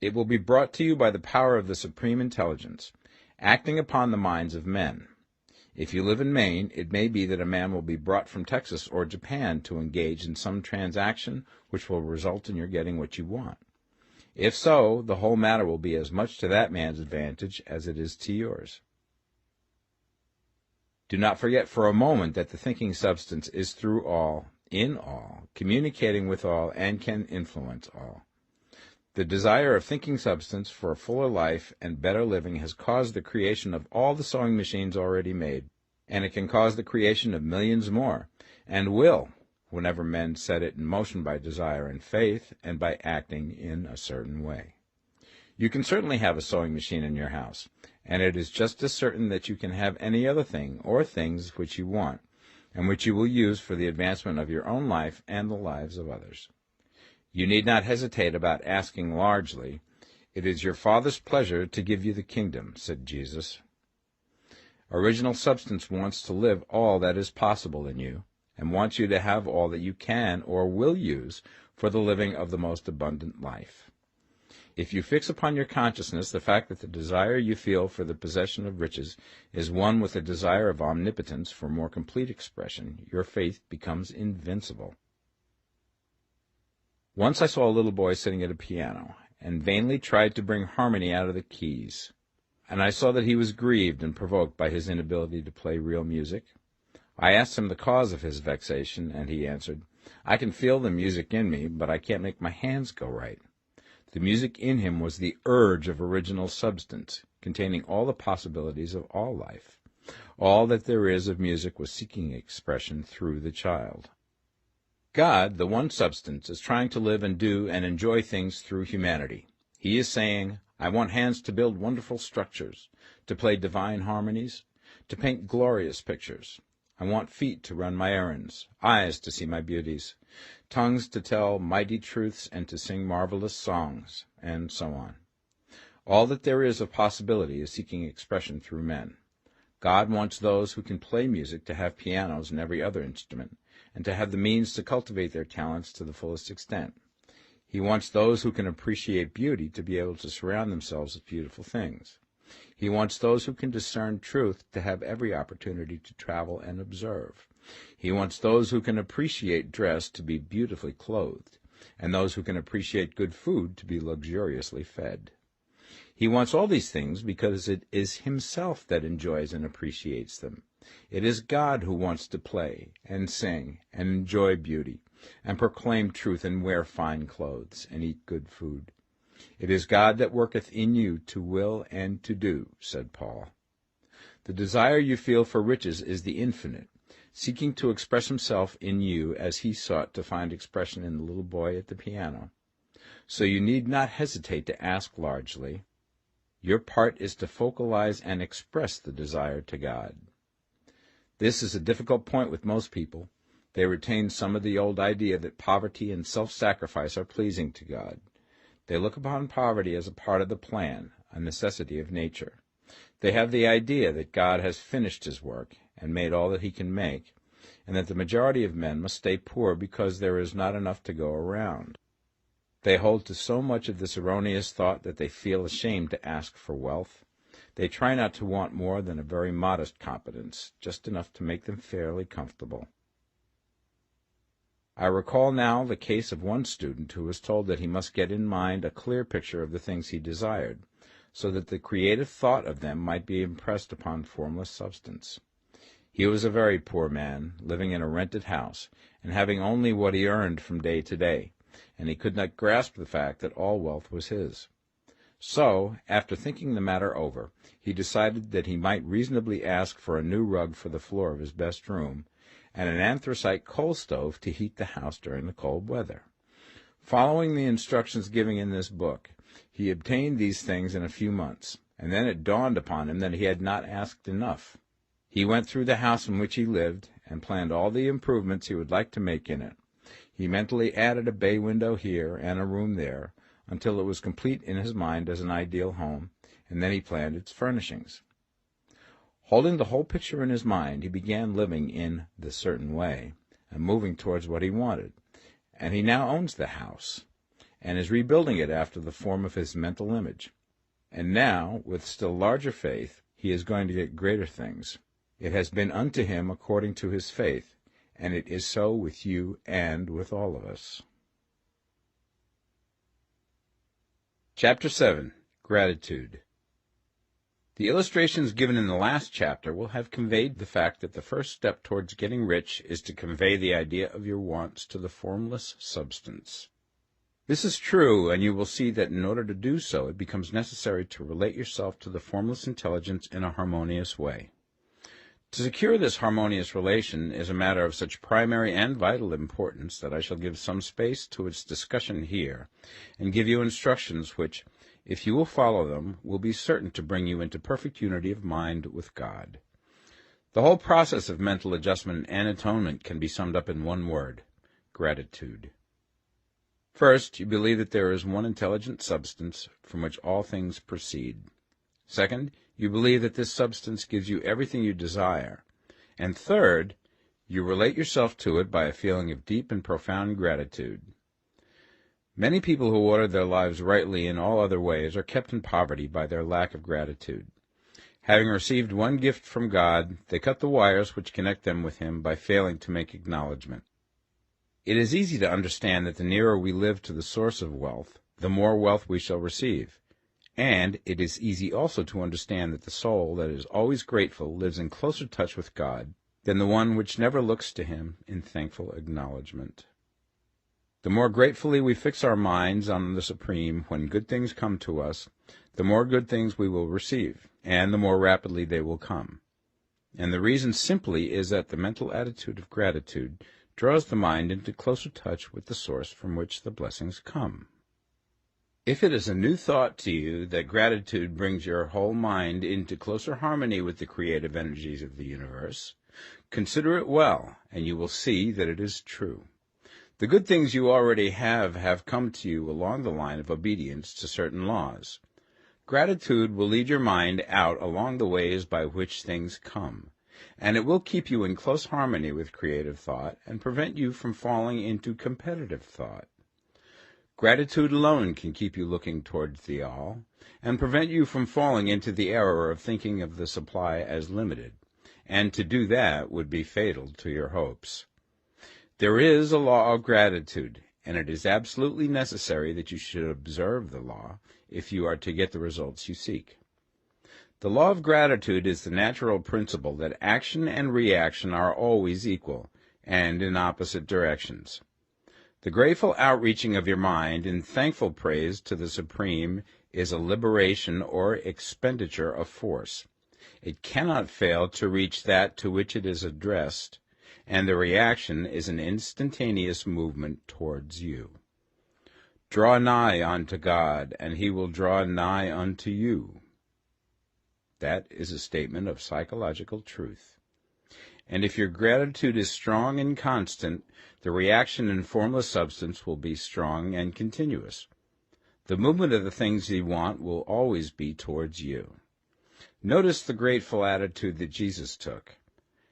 Speaker 2: It will be brought to you by the power of the Supreme Intelligence, acting upon the minds of men. If you live in Maine, it may be that a man will be brought from Texas or Japan to engage in some transaction which will result in your getting what you want. If so, the whole matter will be as much to that man's advantage as it is to yours. Do not forget for a moment that the thinking substance is through all, in all, communicating with all, and can influence all. The desire of thinking substance for a fuller life and better living has caused the creation of all the sewing machines already made, and it can cause the creation of millions more, and will, whenever men set it in motion by desire and faith, and by acting in a certain way. You can certainly have a sewing machine in your house, and it is just as certain that you can have any other thing or things which you want, and which you will use for the advancement of your own life and the lives of others. You need not hesitate about asking largely. It is your Father's pleasure to give you the kingdom, said Jesus. Original substance wants to live all that is possible in you, and wants you to have all that you can or will use for the living of the most abundant life. If you fix upon your consciousness the fact that the desire you feel for the possession of riches is one with the desire of omnipotence for more complete expression, your faith becomes invincible. Once I saw a little boy sitting at a piano, and vainly tried to bring harmony out of the keys, and I saw that he was grieved and provoked by his inability to play real music. I asked him the cause of his vexation, and he answered, "I can feel the music in me, but I can't make my hands go right." The music in him was the urge of original substance, containing all the possibilities of all life. All that there is of music was seeking expression through the child. God, the one substance, is trying to live and do and enjoy things through humanity. He is saying, I want hands to build wonderful structures, to play divine harmonies, to paint glorious pictures. I want feet to run my errands, eyes to see my beauties, tongues to tell mighty truths and to sing marvelous songs, and so on. All that there is of possibility is seeking expression through men. God wants those who can play music to have pianos and every other instrument, and to have the means to cultivate their talents to the fullest extent. He wants those who can appreciate beauty to be able to surround themselves with beautiful things. He wants those who can discern truth to have every opportunity to travel and observe. He wants those who can appreciate dress to be beautifully clothed, and those who can appreciate good food to be luxuriously fed. He wants all these things because it is himself that enjoys and appreciates them. It is God who wants to play and sing and enjoy beauty and proclaim truth and wear fine clothes and eat good food. It is God that worketh in you to will and to do, said Paul. The desire you feel for riches is the infinite, seeking to express himself in you as he sought to find expression in the little boy at the piano. So you need not hesitate to ask largely. Your part is to focalize and express the desire to God. This is a difficult point with most people. They retain some of the old idea that poverty and self-sacrifice are pleasing to God. They look upon poverty as a part of the plan, a necessity of nature. They have the idea that God has finished his work and made all that he can make, and that the majority of men must stay poor because there is not enough to go around. They hold to so much of this erroneous thought that they feel ashamed to ask for wealth. They try not to want more than a very modest competence, just enough to make them fairly comfortable. I recall now the case of one student who was told that he must get in mind a clear picture of the things he desired, so that the creative thought of them might be impressed upon formless substance. He was a very poor man, living in a rented house, and having only what he earned from day to day, and he could not grasp the fact that all wealth was his. So, after thinking the matter over, he decided that he might reasonably ask for a new rug for the floor of his best room, and an anthracite coal stove to heat the house during the cold weather. Following the instructions given in this book, he obtained these things in a few months, and then it dawned upon him that he had not asked enough. He went through the house in which he lived, and planned all the improvements he would like to make in it. He mentally added a bay window here and a room there, until it was complete in his mind as an ideal home, and then he planned its furnishings. Holding the whole picture in his mind, he began living in the certain way, and moving towards what he wanted, and he now owns the house, and is rebuilding it after the form of his mental image. And now, with still larger faith, he is going to get greater things. It has been unto him according to his faith, and it is so with you and with all of us. Chapter 7. Gratitude. The illustrations given in the last chapter will have conveyed the fact that the first step towards getting rich is to convey the idea of your wants to the formless substance. This is true, and you will see that in order to do so, it becomes necessary to relate yourself to the formless intelligence in a harmonious way. To secure this harmonious relation is a matter of such primary and vital importance that I shall give some space to its discussion here, and give you instructions which, if you will follow them, will be certain to bring you into perfect unity of mind with God. The whole process of mental adjustment and atonement can be summed up in one word: gratitude. First, you believe that there is one intelligent substance from which all things proceed. Second, you believe that this substance gives you everything you desire. And third, you relate yourself to it by a feeling of deep and profound gratitude. Many people who order their lives rightly in all other ways are kept in poverty by their lack of gratitude. Having received one gift from God, they cut the wires which connect them with him by failing to make acknowledgment. It is easy to understand that the nearer we live to the source of wealth, the more wealth we shall receive. And it is easy also to understand that the soul that is always grateful lives in closer touch with God than the one which never looks to him in thankful acknowledgment. The more gratefully we fix our minds on the Supreme when good things come to us, the more good things we will receive, and the more rapidly they will come. And the reason simply is that the mental attitude of gratitude draws the mind into closer touch with the source from which the blessings come. If it is a new thought to you that gratitude brings your whole mind into closer harmony with the creative energies of the universe, consider it well, and you will see that it is true. The good things you already have come to you along the line of obedience to certain laws. Gratitude will lead your mind out along the ways by which things come, and it will keep you in close harmony with creative thought and prevent you from falling into competitive thought. Gratitude alone can keep you looking towards the all, and prevent you from falling into the error of thinking of the supply as limited, and to do that would be fatal to your hopes. There is a law of gratitude, and it is absolutely necessary that you should observe the law if you are to get the results you seek. The law of gratitude is the natural principle that action and reaction are always equal, and in opposite directions. The grateful outreaching of your mind in thankful praise to the Supreme is a liberation or expenditure of force. It cannot fail to reach that to which it is addressed, and the reaction is an instantaneous movement towards you. Draw nigh unto God, and he will draw nigh unto you. That is a statement of psychological truth. And if your gratitude is strong and constant, the reaction in formless substance will be strong and continuous. The movement of the things you want will always be towards you. Notice the grateful attitude that Jesus took,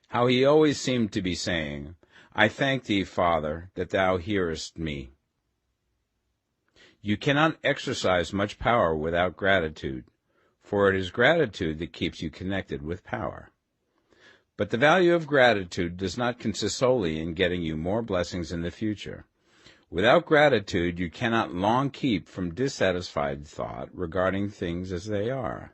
Speaker 2: how he always seemed to be saying, I thank thee, Father, that thou hearest me. You cannot exercise much power without gratitude, for it is gratitude that keeps you connected with power. But the value of gratitude does not consist solely in getting you more blessings in the future. Without gratitude, you cannot long keep from dissatisfied thought regarding things as they are.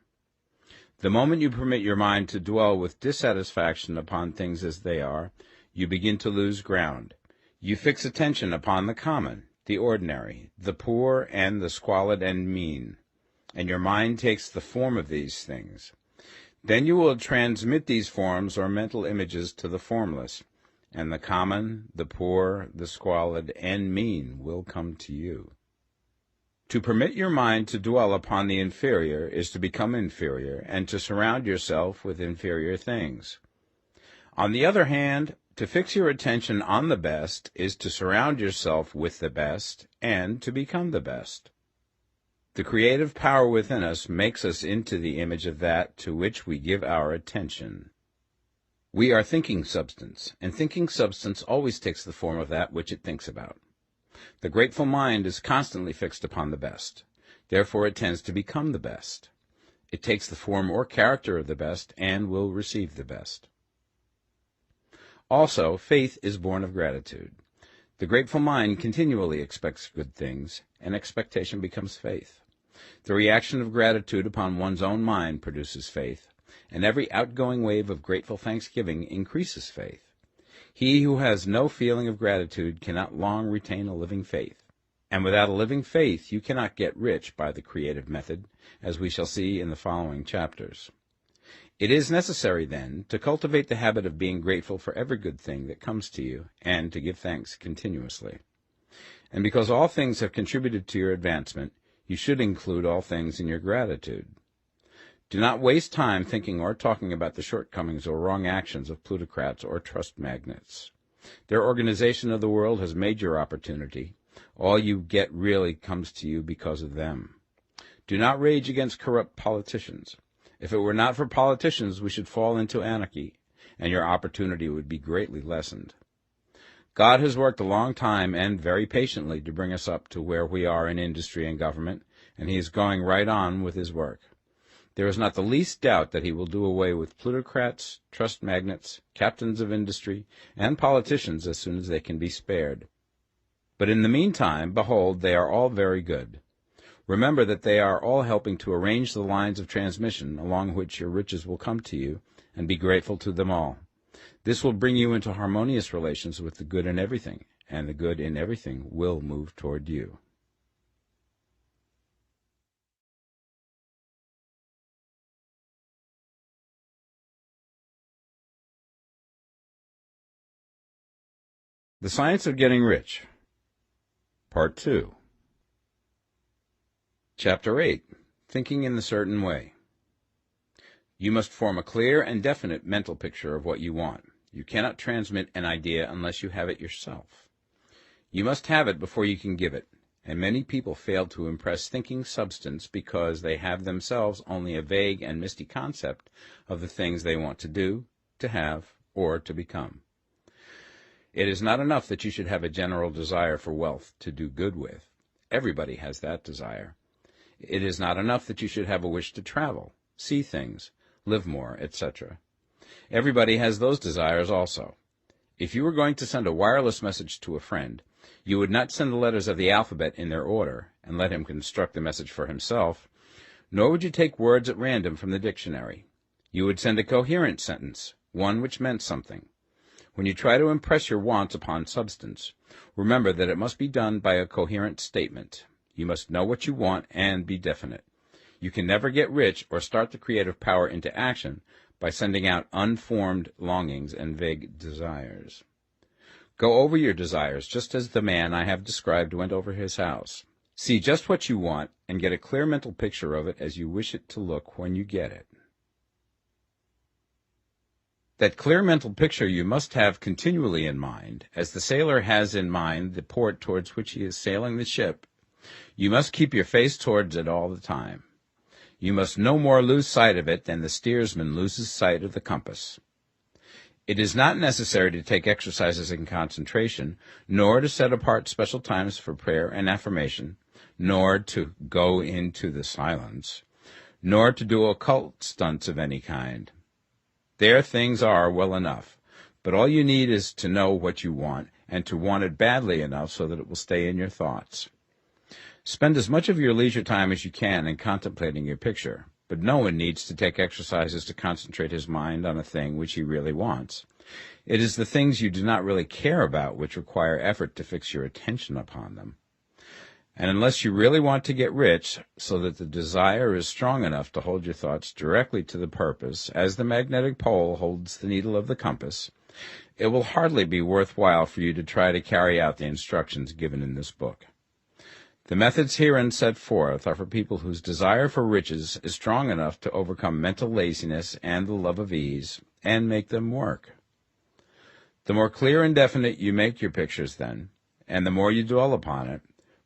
Speaker 2: The moment you permit your mind to dwell with dissatisfaction upon things as they are, you begin to lose ground. You fix attention upon the common, the ordinary, the poor, and the squalid and mean, and your mind takes the form of these things. Then you will transmit these forms or mental images to the formless, and the common, the poor, the squalid, and mean will come to you. To permit your mind to dwell upon the inferior is to become inferior, and to surround yourself with inferior things. On the other hand, to fix your attention on the best is to surround yourself with the best, and to become the best. The creative power within us makes us into the image of that to which we give our attention. We are thinking substance, and thinking substance always takes the form of that which it thinks about. The grateful mind is constantly fixed upon the best. Therefore it tends to become the best. It takes the form or character of the best and will receive the best. Also, faith is born of gratitude. The grateful mind continually expects good things, and expectation becomes faith. The reaction of gratitude upon one's own mind produces faith, and every outgoing wave of grateful thanksgiving increases faith. He who has no feeling of gratitude cannot long retain a living faith, and without a living faith you cannot get rich by the creative method, as we shall see in the following chapters. It is necessary, then, to cultivate the habit of being grateful for every good thing that comes to you, and to give thanks continuously. And because all things have contributed to your advancement, you should include all things in your gratitude. Do not waste time thinking or talking about the shortcomings or wrong actions of plutocrats or trust magnates. Their organization of the world has made your opportunity. All you get really comes to you because of them. Do not rage against corrupt politicians. If it were not for politicians, we should fall into anarchy, and your opportunity would be greatly lessened. God has worked a long time and very patiently to bring us up to where we are in industry and government, and he is going right on with his work. There is not the least doubt that he will do away with plutocrats, trust magnates, captains of industry, and politicians as soon as they can be spared. But in the meantime, behold, they are all very good. Remember that they are all helping to arrange the lines of transmission along which your riches will come to you, and be grateful to them all. This will bring you into harmonious relations with the good in everything, and the good in everything will move toward you. The Science of Getting Rich, Part 2. Chapter 8. Thinking in the Certain Way. You must form a clear and definite mental picture of what you want. You cannot transmit an idea unless you have it yourself. You must have it before you can give it, and many people fail to impress thinking substance because they have themselves only a vague and misty concept of the things they want to do, to have, or to become. It is not enough that you should have a general desire for wealth to do good with. Everybody has that desire. It is not enough that you should have a wish to travel, see things, live more, etc. Everybody has those desires also. If you were going to send a wireless message to a friend, you would not send the letters of the alphabet in their order and let him construct the message for himself, nor would you take words at random from the dictionary. You would send a coherent sentence, one which meant something. When you try to impress your wants upon substance, remember that it must be done by a coherent statement. You must know what you want and be definite. You can never get rich or start the creative power into action by sending out unformed longings and vague desires. Go over your desires just as the man I have described went over his house. See just what you want and get a clear mental picture of it as you wish it to look when you get it. That clear mental picture you must have continually in mind, as the sailor has in mind the port towards which he is sailing the ship. You must keep your face towards it all the time. You must no more lose sight of it than the steersman loses sight of the compass. It is not necessary to take exercises in concentration, nor to set apart special times for prayer and affirmation, nor to go into the silence, nor to do occult stunts of any kind. There things are well enough, but all you need is to know what you want, and to want it badly enough so that it will stay in your thoughts. Spend as much of your leisure time as you can in contemplating your picture, but no one needs to take exercises to concentrate his mind on a thing which he really wants. It is the things you do not really care about which require effort to fix your attention upon them. And unless you really want to get rich, so that the desire is strong enough to hold your thoughts directly to the purpose, as the magnetic pole holds the needle of the compass, it will hardly be worthwhile for you to try to carry out the instructions given in this book. The methods herein set forth are for people whose desire for riches is strong enough to overcome mental laziness and the love of ease, and make them work. The more clear and definite you make your pictures then, and the more you dwell upon it,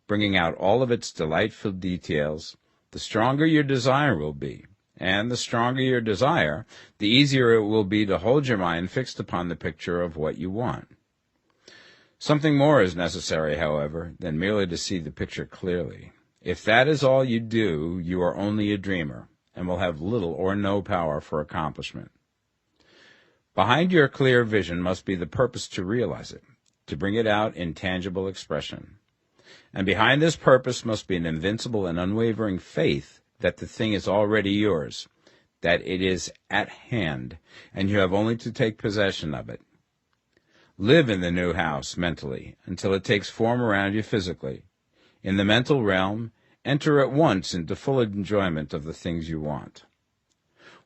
Speaker 2: bringing out all of its delightful details, the stronger your desire will be, and the stronger your desire, the easier it will be to hold your mind fixed upon the picture of what you want. Something more is necessary, however, than merely to see the picture clearly. If that is all you do, you are only a dreamer, and will have little or no power for accomplishment. Behind your clear vision must be the purpose to realize it, to bring it out in tangible expression. And behind this purpose must be an invincible and unwavering faith that the thing is already yours, that it is at hand, and you have only to take possession of it. Live in the new house mentally until it takes form around you physically. In the mental realm, enter at once into full enjoyment of the things you want.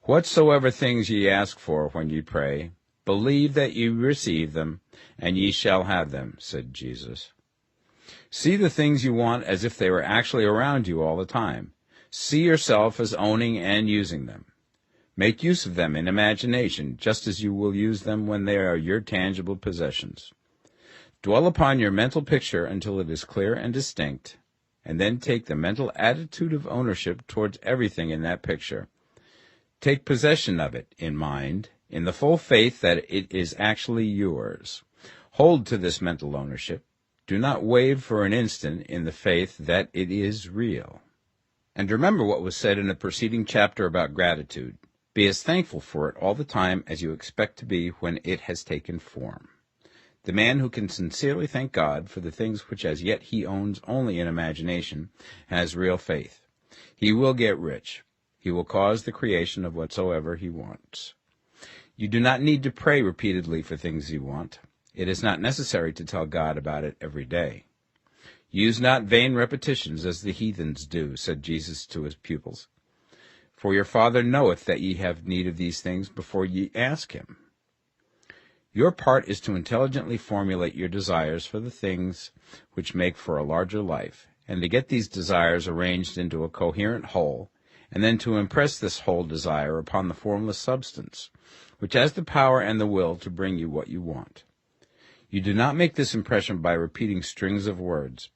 Speaker 2: Whatsoever things ye ask for when ye pray, believe that ye receive them, and ye shall have them, said Jesus. See the things you want as if they were actually around you all the time. See yourself as owning and using them. Make use of them in imagination, just as you will use them when they are your tangible possessions. Dwell upon your mental picture until it is clear and distinct, and then take the mental attitude of ownership towards everything in that picture. Take possession of it in mind, in the full faith that it is actually yours. Hold to this mental ownership. Do not waver for an instant in the faith that it is real. And remember what was said in the preceding chapter about gratitude. Be as thankful for it all the time as you expect to be when it has taken form. The man who can sincerely thank God for the things which as yet he owns only in imagination has real faith. He will get rich. He will cause the creation of whatsoever he wants. You do not need to pray repeatedly for things you want. It is not necessary to tell God about it every day. Use not vain repetitions as the heathens do, said Jesus to his pupils. For your Father knoweth that ye have need of these things before ye ask him. Your part is to intelligently formulate your desires for the things which make for a larger life, and to get these desires arranged into a coherent whole, and then to impress this whole desire upon the formless substance, which has the power and the will to bring you what you want. You do not make this impression by repeating strings of words.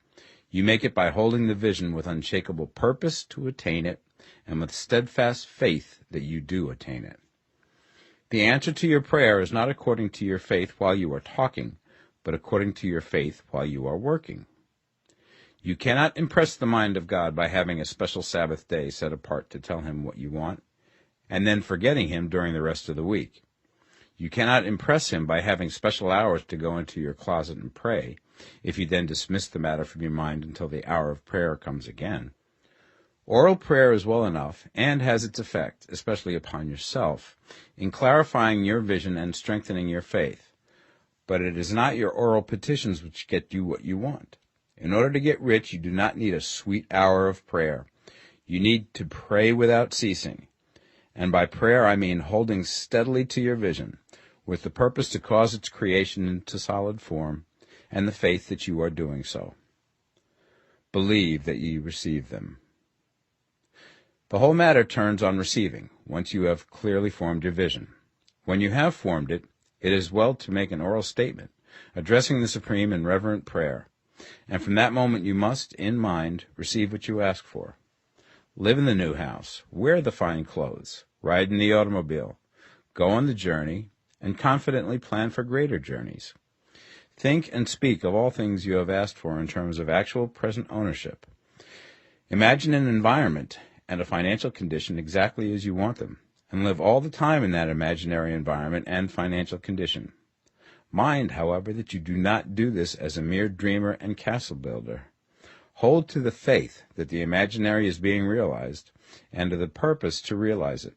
Speaker 2: You make it by holding the vision with unshakable purpose to attain it, and with steadfast faith that you do attain it. The answer to your prayer is not according to your faith while you are talking, but according to your faith while you are working. You cannot impress the mind of God by having a special Sabbath day set apart to tell him what you want, and then forgetting him during the rest of the week. You cannot impress him by having special hours to go into your closet and pray, if you then dismiss the matter from your mind until the hour of prayer comes again. Oral prayer is well enough, and has its effect, especially upon yourself, in clarifying your vision and strengthening your faith. But it is not your oral petitions which get you what you want. In order to get rich, you do not need a sweet hour of prayer. You need to pray without ceasing. And by prayer I mean holding steadily to your vision, with the purpose to cause its creation into solid form, and the faith that you are doing so. Believe that ye receive them. The whole matter turns on receiving, once you have clearly formed your vision. When you have formed it, it is well to make an oral statement, addressing the Supreme in reverent prayer, and from that moment you must, in mind, receive what you ask for. Live in the new house, wear the fine clothes, ride in the automobile, go on the journey, and confidently plan for greater journeys. Think and speak of all things you have asked for in terms of actual present ownership. Imagine an environment and a financial condition exactly as you want them, and live all the time in that imaginary environment and financial condition. Mind, however, that you do not do this as a mere dreamer and castle builder. Hold to the faith that the imaginary is being realized, and to the purpose to realize it.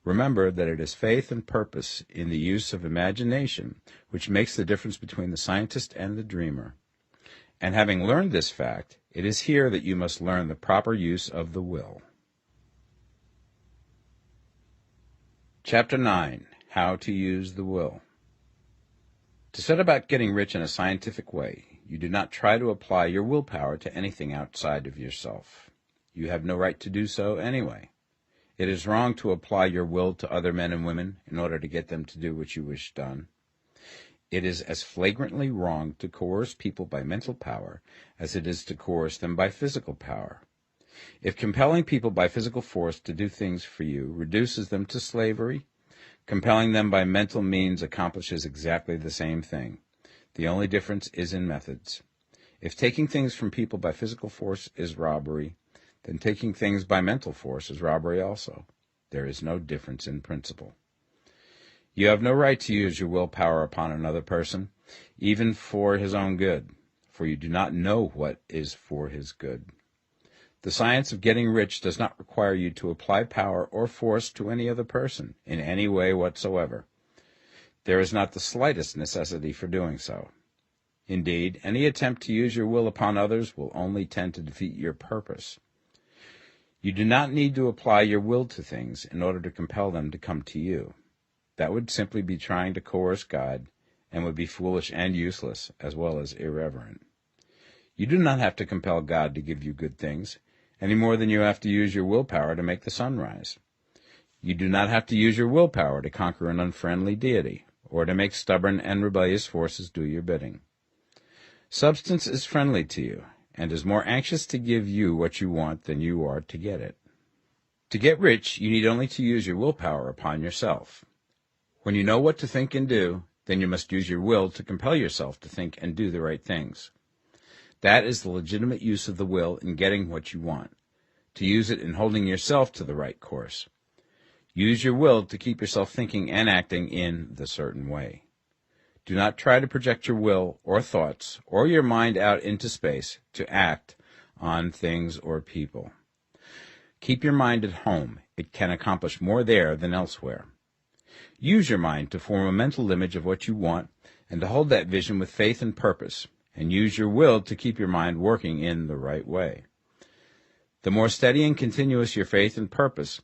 Speaker 2: Remember that it is faith and purpose in the use of imagination which makes the difference between the scientist and the dreamer. And having learned this fact, it is here that you must learn the proper use of the will. Chapter 9. How to Use the Will. To set about getting rich in a scientific way, you do not try to apply your willpower to anything outside of yourself. You have no right to do so anyway. It is wrong to apply your will to other men and women in order to get them to do what you wish done. It is as flagrantly wrong to coerce people by mental power as it is to coerce them by physical power. If compelling people by physical force to do things for you reduces them to slavery, compelling them by mental means accomplishes exactly the same thing. The only difference is in methods. If taking things from people by physical force is robbery, then taking things by mental force is robbery also. There is no difference in principle. You have no right to use your willpower upon another person, even for his own good, for you do not know what is for his good. The science of getting rich does not require you to apply power or force to any other person in any way whatsoever. There is not the slightest necessity for doing so. Indeed, any attempt to use your will upon others will only tend to defeat your purpose. You do not need to apply your will to things in order to compel them to come to you. That would simply be trying to coerce God, and would be foolish and useless, as well as irreverent. You do not have to compel God to give you good things, any more than you have to use your willpower to make the sun rise. You do not have to use your willpower to conquer an unfriendly deity, or to make stubborn and rebellious forces do your bidding. Substance is friendly to you, and is more anxious to give you what you want than you are to get it. To get rich, you need only to use your willpower upon yourself. When you know what to think and do, then you must use your will to compel yourself to think and do the right things. That is the legitimate use of the will in getting what you want, to use it in holding yourself to the right course. Use your will to keep yourself thinking and acting in the certain way. Do not try to project your will or thoughts or your mind out into space to act on things or people. Keep your mind at home. It can accomplish more there than elsewhere. Use your mind to form a mental image of what you want, and to hold that vision with faith and purpose, and use your will to keep your mind working in the right way. The more steady and continuous your faith and purpose,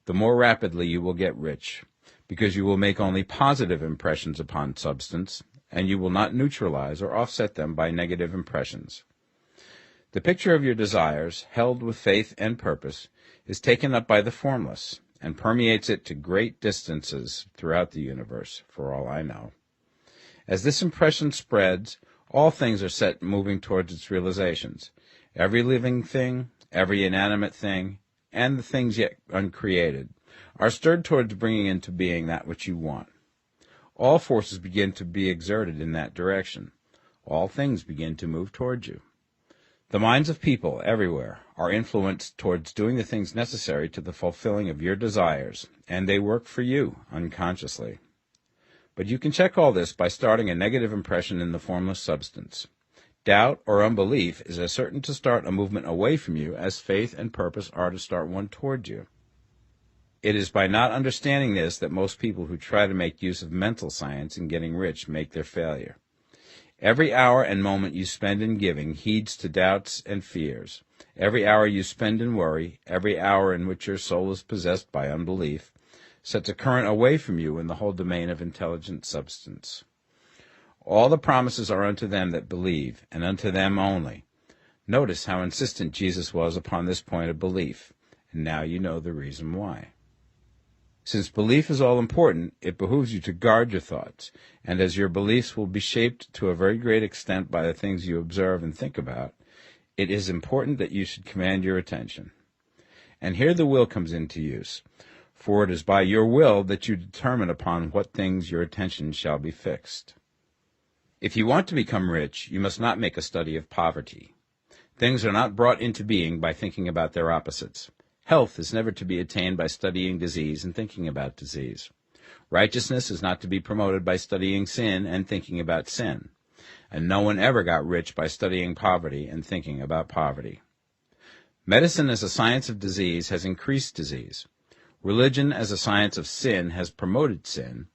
Speaker 2: the more rapidly you will get rich, because you will make only positive impressions upon substance, and you will not neutralize or offset them by negative impressions. The picture of your desires, held with faith and purpose, is taken up by the formless, and permeates it to great distances throughout the universe, for all I know. As this impression spreads, all things are set moving towards its realizations. Every living thing, every inanimate thing, and the things yet uncreated, are stirred towards bringing into being that which you want. All forces begin to be exerted in that direction. All things begin to move towards you. The minds of people everywhere are influenced towards doing the things necessary to the fulfilling of your desires, and they work for you unconsciously. But you can check all this by starting a negative impression in the formless substance. Doubt or unbelief is as certain to start a movement away from you as faith and purpose are to start one toward you. It is by not understanding this that most people who try to make use of mental science in getting rich make their failure. Every hour and moment you spend in giving heeds to doubts and fears. Every hour you spend in worry, every hour in which your soul is possessed by unbelief, sets a current away from you in the whole domain of intelligent substance. All the promises are unto them that believe, and unto them only. Notice how insistent Jesus was upon this point of belief, and now you know the reason why. Since belief is all important, it behooves you to guard your thoughts, and as your beliefs will be shaped to a very great extent by the things you observe and think about, it is important that you should command your attention. And here the will comes into use, for it is by your will that you determine upon what things your attention shall be fixed. If you want to become rich, you must not make a study of poverty. Things are not brought into being by thinking about their opposites. Health is never to be attained by studying disease and thinking about disease. Righteousness is not to be promoted by studying sin and thinking about sin. And no one ever got rich by studying poverty and thinking about poverty. Medicine as a science of disease has increased disease. Religion as a science of sin has promoted sin.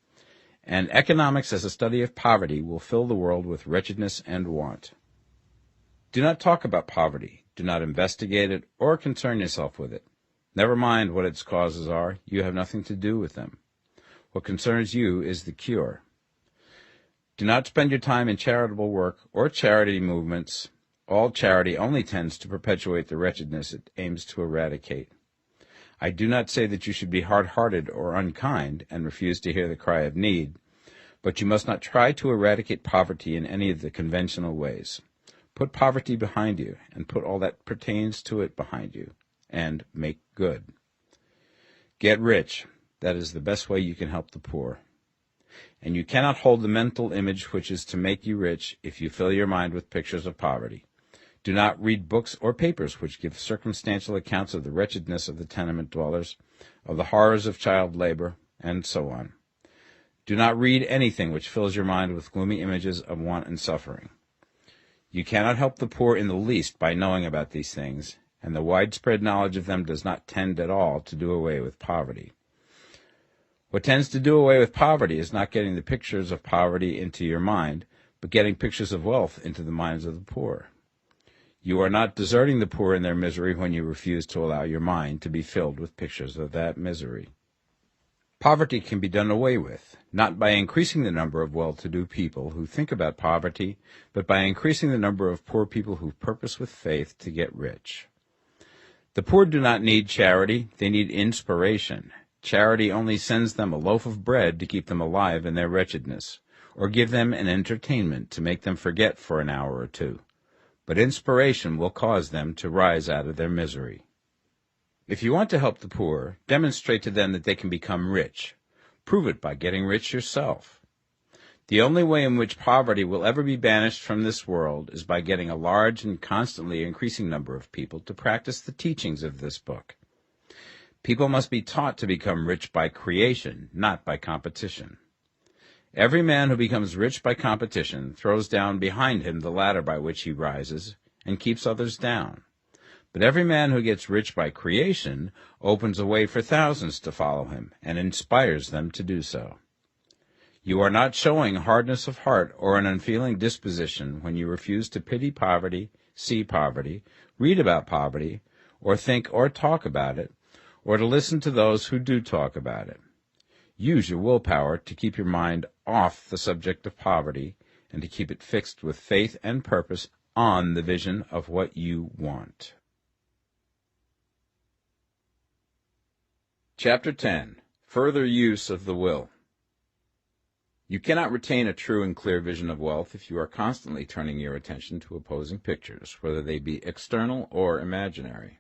Speaker 2: And economics as a study of poverty will fill the world with wretchedness and want. Do not talk about poverty. Do not investigate it or concern yourself with it. Never mind what its causes are. You have nothing to do with them. What concerns you is the cure. Do not spend your time in charitable work or charity movements. All charity only tends to perpetuate the wretchedness it aims to eradicate. I do not say that you should be hard-hearted or unkind and refuse to hear the cry of need, but you must not try to eradicate poverty in any of the conventional ways. Put poverty behind you, and put all that pertains to it behind you, and make good. Get rich. That is the best way you can help the poor. And you cannot hold the mental image which is to make you rich if you fill your mind with pictures of poverty. Do not read books or papers which give circumstantial accounts of the wretchedness of the tenement dwellers, of the horrors of child labor, and so on. Do not read anything which fills your mind with gloomy images of want and suffering. You cannot help the poor in the least by knowing about these things, and the widespread knowledge of them does not tend at all to do away with poverty. What tends to do away with poverty is not getting the pictures of poverty into your mind, but getting pictures of wealth into the minds of the poor. You are not deserting the poor in their misery when you refuse to allow your mind to be filled with pictures of that misery. Poverty can be done away with, not by increasing the number of well-to-do people who think about poverty, but by increasing the number of poor people who purpose with faith to get rich. The poor do not need charity, they need inspiration. Charity only sends them a loaf of bread to keep them alive in their wretchedness, or give them an entertainment to make them forget for an hour or two. But inspiration will cause them to rise out of their misery. If you want to help the poor, demonstrate to them that they can become rich. Prove it by getting rich yourself. The only way in which poverty will ever be banished from this world is by getting a large and constantly increasing number of people to practice the teachings of this book. People must be taught to become rich by creation, not by competition. Every man who becomes rich by competition throws down behind him the ladder by which he rises and keeps others down. But every man who gets rich by creation opens a way for thousands to follow him and inspires them to do so. You are not showing hardness of heart or an unfeeling disposition when you refuse to pity poverty, see poverty, read about poverty, or think or talk about it, or to listen to those who do talk about it. Use your willpower to keep your mind off the subject of poverty and to keep it fixed with faith and purpose on the vision of what you want. Chapter 10. Further Use of the Will. You cannot retain a true and clear vision of wealth if you are constantly turning your attention to opposing pictures, whether they be external or imaginary.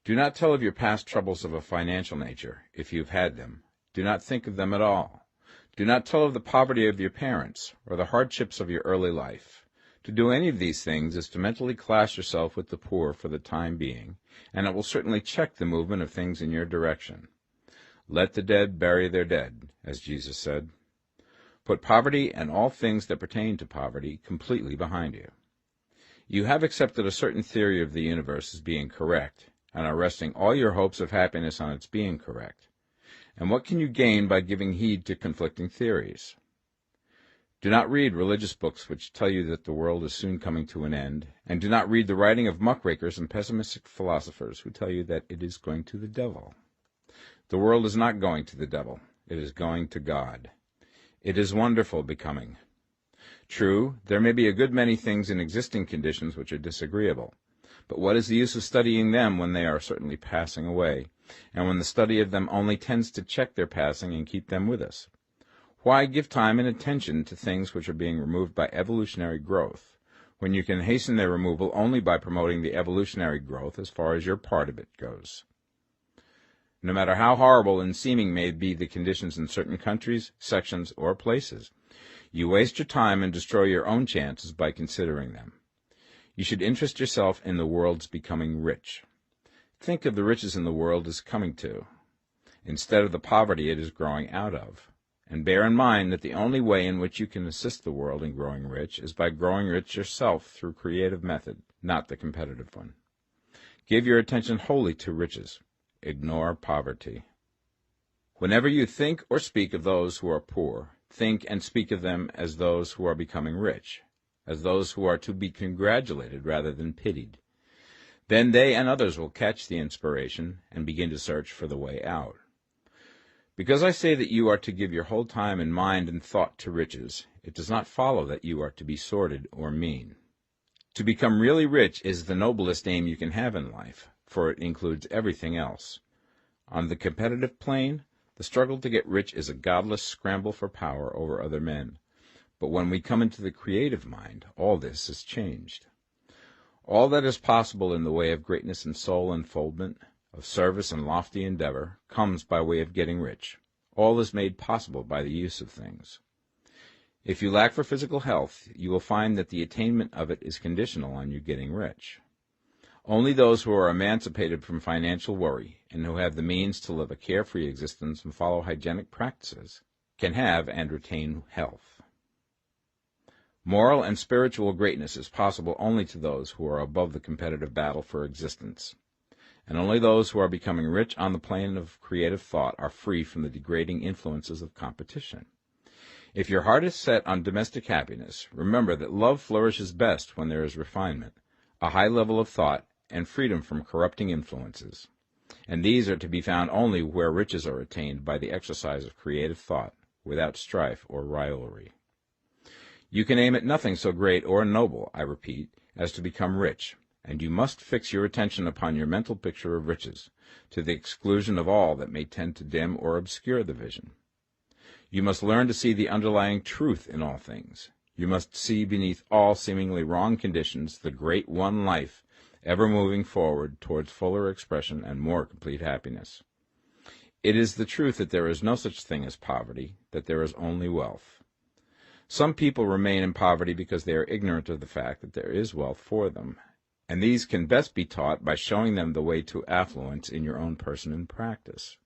Speaker 2: Do not tell of your past troubles of a financial nature, if you have had them. Do not think of them at all. Do not tell of the poverty of your parents, or the hardships of your early life. To do any of these things is to mentally class yourself with the poor for the time being, and it will certainly check the movement of things in your direction. Let the dead bury their dead, as Jesus said. Put poverty and all things that pertain to poverty completely behind you. You have accepted a certain theory of the universe as being correct, and are resting all your hopes of happiness on its being correct. And what can you gain by giving heed to conflicting theories? Do not read religious books which tell you that the world is soon coming to an end, and do not read the writing of muckrakers and pessimistic philosophers who tell you that it is going to the devil. The world is not going to the devil. It is going to God. It is wonderful becoming. True, there may be a good many things in existing conditions which are disagreeable, but what is the use of studying them when they are certainly passing away, and when the study of them only tends to check their passing and keep them with us? Why give time and attention to things which are being removed by evolutionary growth, when you can hasten their removal only by promoting the evolutionary growth as far as your part of it goes? No matter how horrible and seeming may be the conditions in certain countries, sections, or places, you waste your time and destroy your own chances by considering them. You should interest yourself in the world's becoming rich. Think of the riches in the world as coming to, instead of the poverty it is growing out of. And bear in mind that the only way in which you can assist the world in growing rich is by growing rich yourself through creative method, not the competitive one. Give your attention wholly to riches. Ignore poverty. Whenever you think or speak of those who are poor, think and speak of them as those who are becoming rich, as those who are to be congratulated rather than pitied. Then they and others will catch the inspiration and begin to search for the way out. Because I say that you are to give your whole time and mind and thought to riches, it does not follow that you are to be sordid or mean. To become really rich is the noblest aim you can have in life, for it includes everything else. On the competitive plane, the struggle to get rich is a godless scramble for power over other men. But when we come into the creative mind, all this is changed. All that is possible in the way of greatness and soul unfoldment, of service and lofty endeavor, comes by way of getting rich. All is made possible by the use of things. If you lack for physical health, you will find that the attainment of it is conditional on you getting rich. Only those who are emancipated from financial worry, and who have the means to live a carefree existence and follow hygienic practices, can have and retain health. Moral and spiritual greatness is possible only to those who are above the competitive battle for existence. And only those who are becoming rich on the plane of creative thought are free from the degrading influences of competition. If your heart is set on domestic happiness, remember that love flourishes best when there is refinement, a high level of thought, and freedom from corrupting influences. And these are to be found only where riches are attained by the exercise of creative thought, without strife or rivalry. You can aim at nothing so great or noble, I repeat, as to become rich, and you must fix your attention upon your mental picture of riches, to the exclusion of all that may tend to dim or obscure the vision. You must learn to see the underlying truth in all things. You must see beneath all seemingly wrong conditions the great one life, ever moving forward towards fuller expression and more complete happiness. It is the truth that there is no such thing as poverty, that there is only wealth. Some people remain in poverty because they are ignorant of the fact that there is wealth for them, and these can best be taught by showing them the way to affluence in your own person and practice.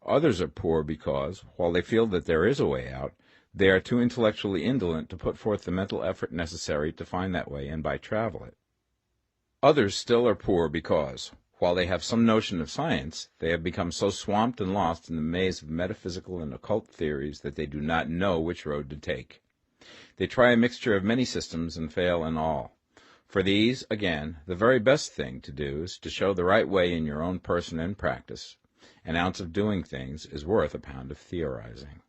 Speaker 2: Others are poor because, while they feel that there is a way out, they are too intellectually indolent to put forth the mental effort necessary to find that way and by travel it. Others still are poor because, While they have some notion of science, they have become so swamped and lost in the maze of metaphysical and occult theories that they do not know which road to take. They try a mixture of many systems and fail in all. For these, again, the very best thing to do is to show the right way in your own person and practice. An ounce of doing things is worth a pound of theorizing.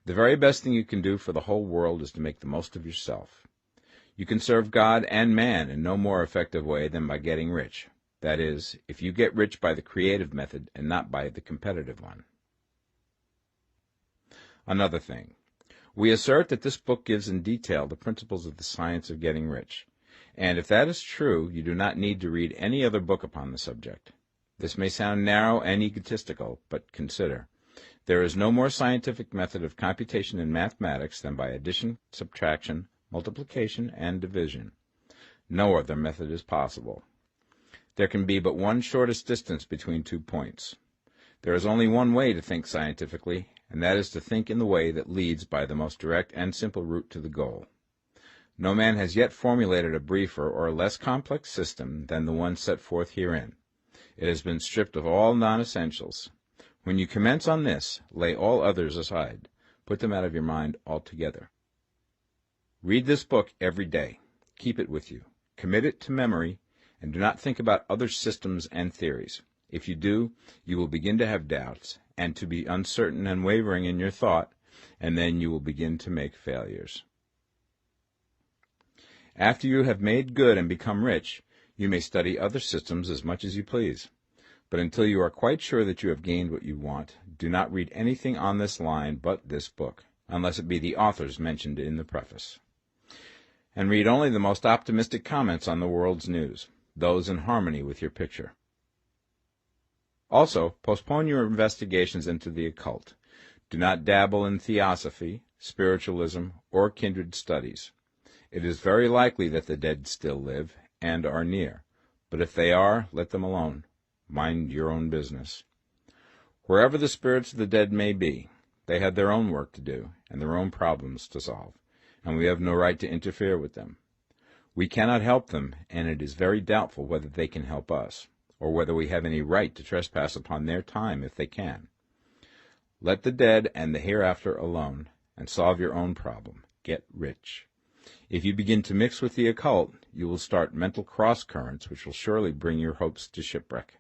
Speaker 2: The very best thing you can do for the whole world is to make the most of yourself. You can serve God and man in no more effective way than by getting rich. That is, if you get rich by the creative method and not by the competitive one. Another thing. We assert that this book gives in detail the principles of the science of getting rich. And if that is true, you do not need to read any other book upon the subject. This may sound narrow and egotistical, but consider. There is no more scientific method of computation in mathematics than by addition, subtraction, multiplication, and division. No other method is possible. There can be but one shortest distance between 2 points. There is only one way to think scientifically, and that is to think in the way that leads by the most direct and simple route to the goal. No man has yet formulated a briefer or less complex system than the one set forth herein. It has been stripped of all non-essentials. When you commence on this, lay all others aside. Put them out of your mind altogether. Read this book every day. Keep it with you. Commit it to memory, and do not think about other systems and theories. If you do, you will begin to have doubts, and to be uncertain and wavering in your thought, and then you will begin to make failures. After you have made good and become rich, you may study other systems as much as you please. But until you are quite sure that you have gained what you want, do not read anything on this line but this book, unless it be the authors mentioned in the preface. And read only the most optimistic comments on the world's news, those in harmony with your picture. Also, postpone your investigations into the occult. Do not dabble in theosophy, spiritualism, or kindred studies. It is very likely that the dead still live and are near, but if they are, let them alone. Mind your own business. Wherever the spirits of the dead may be, they have their own work to do and their own problems to solve, and we have no right to interfere with them. We cannot help them, and it is very doubtful whether they can help us, or whether we have any right to trespass upon their time if they can. Let the dead and the hereafter alone, and solve your own problem. Get rich. If you begin to mix with the occult, you will start mental cross-currents which will surely bring your hopes to shipwreck.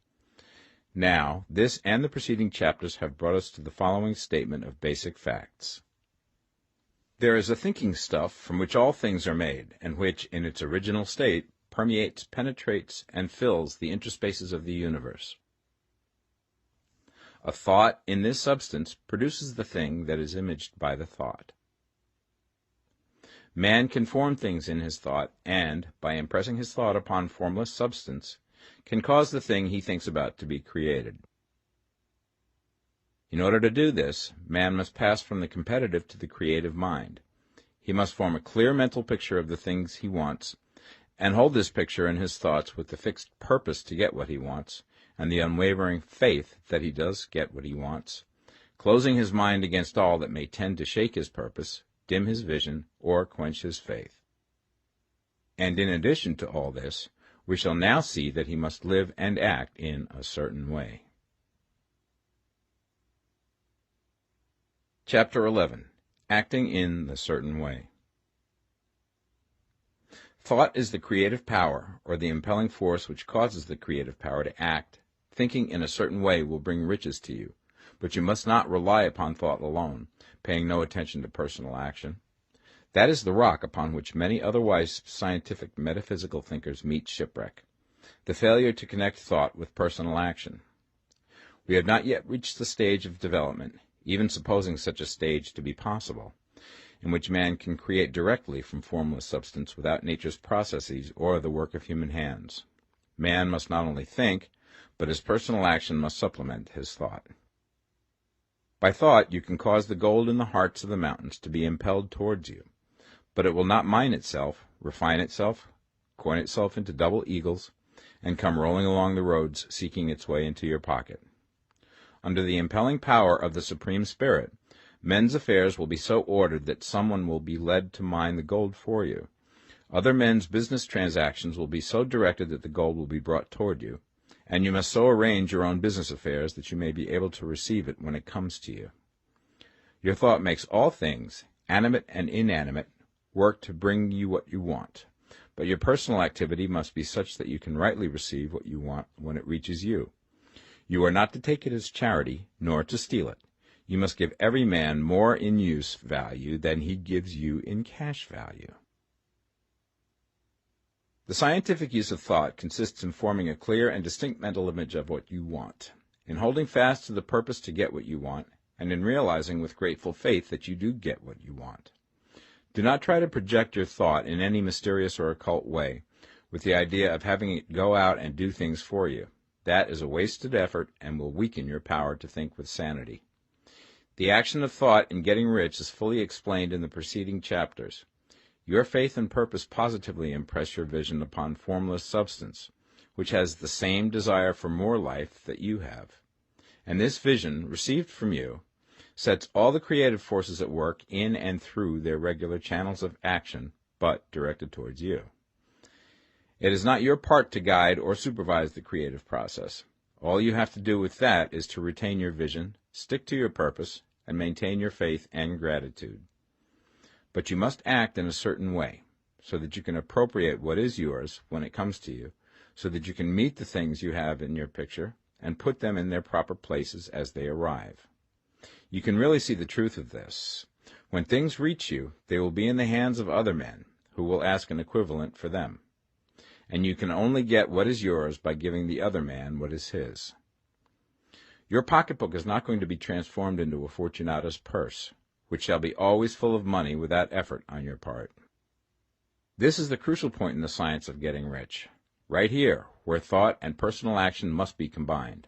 Speaker 2: Now, this and the preceding chapters have brought us to the following statement of basic facts. There is a thinking stuff from which all things are made, and which, in its original state, permeates, penetrates, and fills the interspaces of the universe. A thought in this substance produces the thing that is imaged by the thought. Man can form things in his thought, and, by impressing his thought upon formless substance, can cause the thing he thinks about to be created. In order to do this, man must pass from the competitive to the creative mind. He must form a clear mental picture of the things he wants, and hold this picture in his thoughts with the fixed purpose to get what he wants, and the unwavering faith that he does get what he wants, closing his mind against all that may tend to shake his purpose, dim his vision, or quench his faith. And in addition to all this, we shall now see that he must live and act in a certain way. Chapter 11. Acting in the Certain Way. Thought is the creative power, or the impelling force which causes the creative power to act. Thinking in a certain way will bring riches to you, but you must not rely upon thought alone, paying no attention to personal action. That is the rock upon which many otherwise scientific metaphysical thinkers meet shipwreck, the failure to connect thought with personal action. We have not yet reached the stage of development, even supposing such a stage to be possible, in which man can create directly from formless substance without nature's processes or the work of human hands. Man must not only think, but his personal action must supplement his thought. By thought you can cause the gold in the hearts of the mountains to be impelled towards you, but it will not mine itself, refine itself, coin itself into double eagles, and come rolling along the roads seeking its way into your pocket. Under the impelling power of the Supreme Spirit, men's affairs will be so ordered that someone will be led to mine the gold for you. Other men's business transactions will be so directed that the gold will be brought toward you, and you must so arrange your own business affairs that you may be able to receive it when it comes to you. Your thought makes all things, animate and inanimate, work to bring you what you want, but your personal activity must be such that you can rightly receive what you want when it reaches you. You are not to take it as charity, nor to steal it. You must give every man more in use value than he gives you in cash value. The scientific use of thought consists in forming a clear and distinct mental image of what you want, in holding fast to the purpose to get what you want, and in realizing with grateful faith that you do get what you want. Do not try to project your thought in any mysterious or occult way, with the idea of having it go out and do things for you. That is a wasted effort and will weaken your power to think with sanity. The action of thought in getting rich is fully explained in the preceding chapters. Your faith and purpose positively impress your vision upon formless substance, which has the same desire for more life that you have. And this vision, received from you, sets all the creative forces at work in and through their regular channels of action, but directed towards you. It is not your part to guide or supervise the creative process. All you have to do with that is to retain your vision, stick to your purpose, and maintain your faith and gratitude. But you must act in a certain way, so that you can appropriate what is yours when it comes to you, so that you can meet the things you have in your picture and put them in their proper places as they arrive. You can really see the truth of this. When things reach you, they will be in the hands of other men, who will ask an equivalent for them. And you can only get what is yours by giving the other man what is his. Your pocketbook is not going to be transformed into a Fortunata's purse, which shall be always full of money without effort on your part. This is the crucial point in the science of getting rich, right here, where thought and personal action must be combined.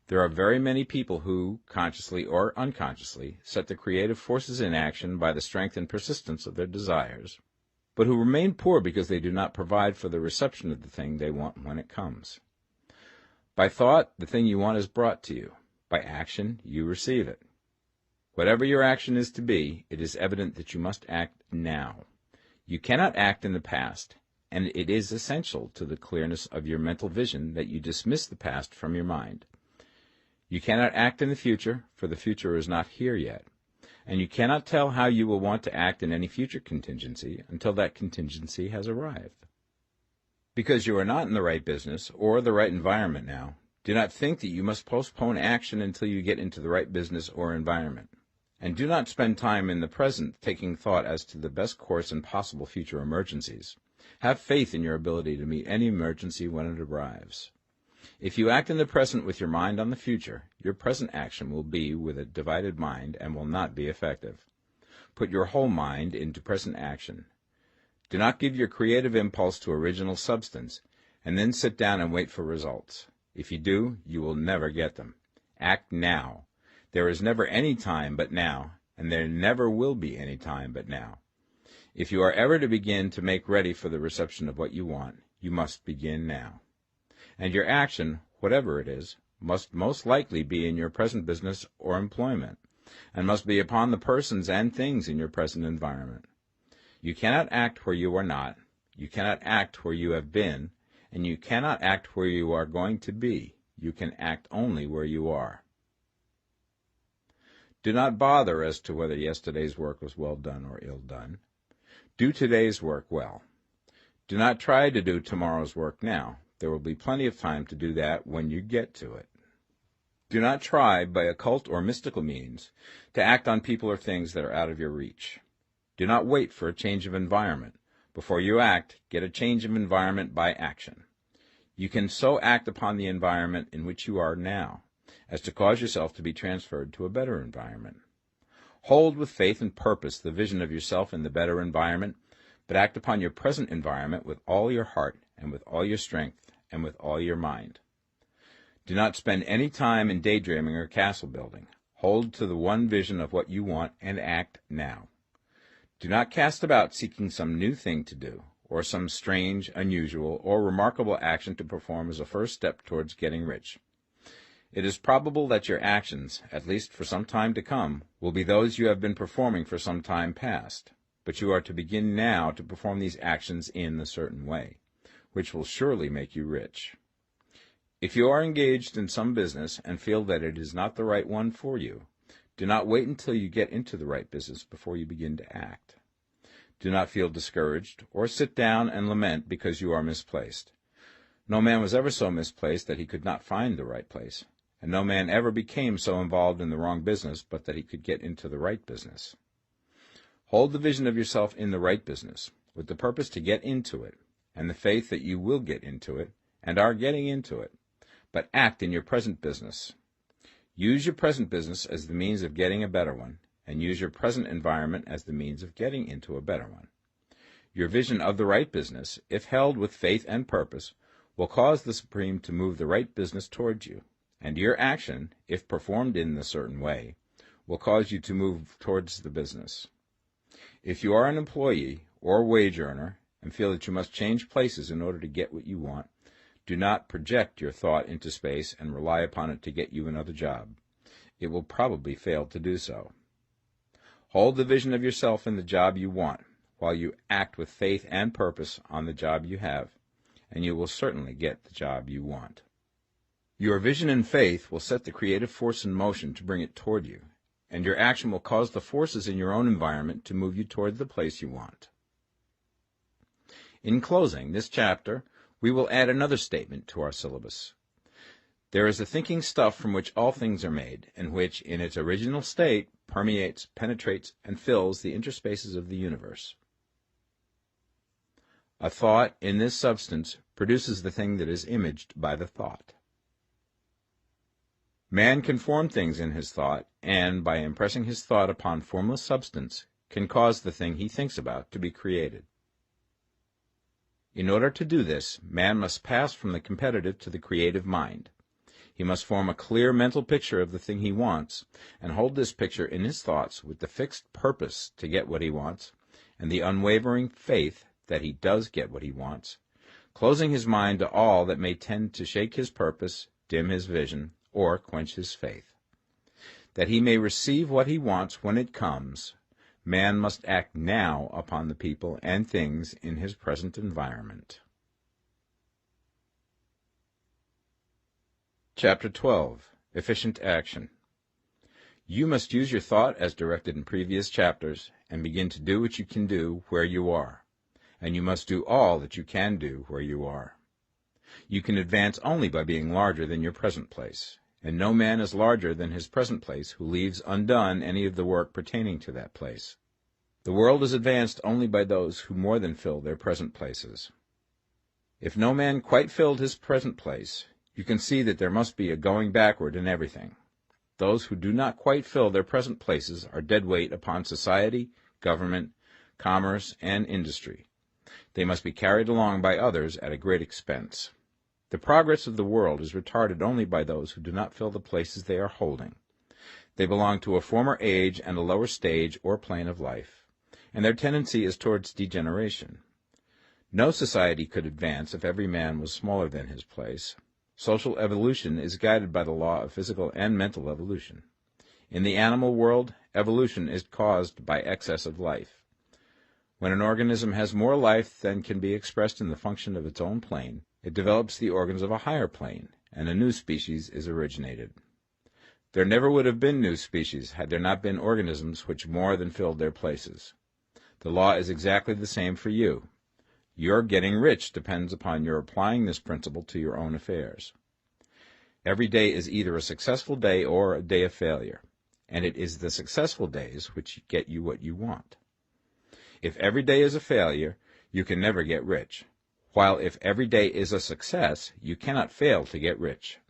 Speaker 2: There are very many people who, consciously or unconsciously, set the creative forces in action by the strength and persistence of their desires, but who remain poor because they do not provide for the reception of the thing they want when it comes. By thought, the thing you want is brought to you. By action, you receive it. Whatever your action is to be, it is evident that you must act now. You cannot act in the past, and it is essential to the clearness of your mental vision that you dismiss the past from your mind. You cannot act in the future, for the future is not here yet, and you cannot tell how you will want to act in any future contingency until that contingency has arrived. Because you are not in the right business or the right environment now, do not think that you must postpone action until you get into the right business or environment. And do not spend time in the present taking thought as to the best course in possible future emergencies. Have faith in your ability to meet any emergency when it arrives. If you act in the present with your mind on the future, your present action will be with a divided mind and will not be effective. Put your whole mind into present action. Do not give your creative impulse to original substance, and then sit down and wait for results. If you do, you will never get them. Act now. There is never any time but now, and there never will be any time but now. If you are ever to begin to make ready for the reception of what you want, you must begin now. And your action, whatever it is, must most likely be in your present business or employment, and must be upon the persons and things in your present environment. You cannot act where you are not, you cannot act where you have been, and you cannot act where you are going to be. You can act only where you are. Do not bother as to whether yesterday's work was well done or ill done. Do today's work well. Do not try to do tomorrow's work now. There will be plenty of time to do that when you get to it. Do not try, by occult or mystical means, to act on people or things that are out of your reach. Do not wait for a change of environment. Before you act, get a change of environment by action. You can so act upon the environment in which you are now, as to cause yourself to be transferred to a better environment. Hold with faith and purpose the vision of yourself in the better environment, but act upon your present environment with all your heart and with all your strength and with all your mind. Do not spend any time in daydreaming or castle building. Hold to the one vision of what you want and act now. Do not cast about seeking some new thing to do, or some strange, unusual, or remarkable action to perform as a first step towards getting rich. It is probable that your actions, at least for some time to come, will be those you have been performing for some time past, but you are to begin now to perform these actions in a certain way, which will surely make you rich. If you are engaged in some business and feel that it is not the right one for you, do not wait until you get into the right business before you begin to act. Do not feel discouraged or sit down and lament because you are misplaced. No man was ever so misplaced that he could not find the right place, and no man ever became so involved in the wrong business but that he could get into the right business. Hold the vision of yourself in the right business, with the purpose to get into it, and the faith that you will get into it, and are getting into it, but act in your present business. Use your present business as the means of getting a better one, and use your present environment as the means of getting into a better one. Your vision of the right business, if held with faith and purpose, will cause the Supreme to move the right business towards you, and your action, if performed in a certain way, will cause you to move towards the business. If you are an employee or wage earner and feel that you must change places in order to get what you want, do not project your thought into space and rely upon it to get you another job. It will probably fail to do so. Hold the vision of yourself in the job you want, while you act with faith and purpose on the job you have, and you will certainly get the job you want. Your vision and faith will set the creative force in motion to bring it toward you, and your action will cause the forces in your own environment to move you toward the place you want. In closing this chapter, we will add another statement to our syllabus. There is a thinking stuff from which all things are made, and which, in its original state, permeates, penetrates, and fills the interspaces of the universe. A thought in this substance produces the thing that is imaged by the thought. Man can form things in his thought, and, by impressing his thought upon formless substance, can cause the thing he thinks about to be created. In order to do this, man must pass from the competitive to the creative mind. He must form a clear mental picture of the thing he wants, and hold this picture in his thoughts with the fixed purpose to get what he wants, and the unwavering faith that he does get what he wants, closing his mind to all that may tend to shake his purpose, dim his vision, or quench his faith. That he may receive what he wants when it comes, man must act now upon the people and things in his present environment. Chapter 12. Efficient Action. You must use your thought as directed in previous chapters, and begin to do what you can do where you are, and you must do all that you can do where you are. You can advance only by being larger than your present place, and no man is larger than his present place who leaves undone any of the work pertaining to that place. The world is advanced only by those who more than fill their present places. If no man quite filled his present place, you can see that there must be a going backward in everything. Those who do not quite fill their present places are dead weight upon society, government, commerce, and industry. They must be carried along by others at a great expense. The progress of the world is retarded only by those who do not fill the places they are holding. They belong to a former age and a lower stage or plane of life, and their tendency is towards degeneration. No society could advance if every man was smaller than his place. Social evolution is guided by the law of physical and mental evolution. In the animal world, evolution is caused by excess of life. When an organism has more life than can be expressed in the function of its own plane, it develops the organs of a higher plane, and a new species is originated. There never would have been new species had there not been organisms which more than filled their places. The law is exactly the same for you. Your getting rich depends upon your applying this principle to your own affairs. Every day is either a successful day or a day of failure, and it is the successful days which get you what you want. If every day is a failure, you can never get rich, while if every day is a success, you cannot fail to get rich.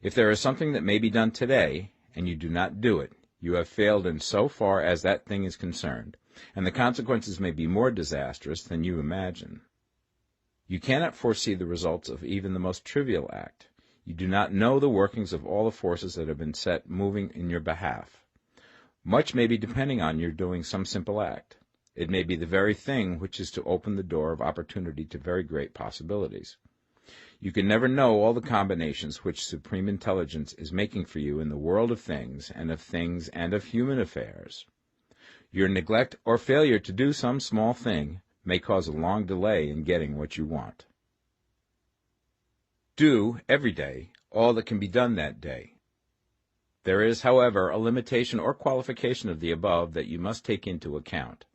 Speaker 2: If there is something that may be done today, and you do not do it, you have failed in so far as that thing is concerned, and the consequences may be more disastrous than you imagine. You cannot foresee the results of even the most trivial act. You do not know the workings of all the forces that have been set moving in your behalf. Much may be depending on your doing some simple act. It may be the very thing which is to open the door of opportunity to very great possibilities. You can never know all the combinations which Supreme Intelligence is making for you in the world of things and of human affairs. Your neglect or failure to do some small thing may cause a long delay in getting what you want. Do, every day, all that can be done that day. There is, however, a limitation or qualification of the above that you must take into account.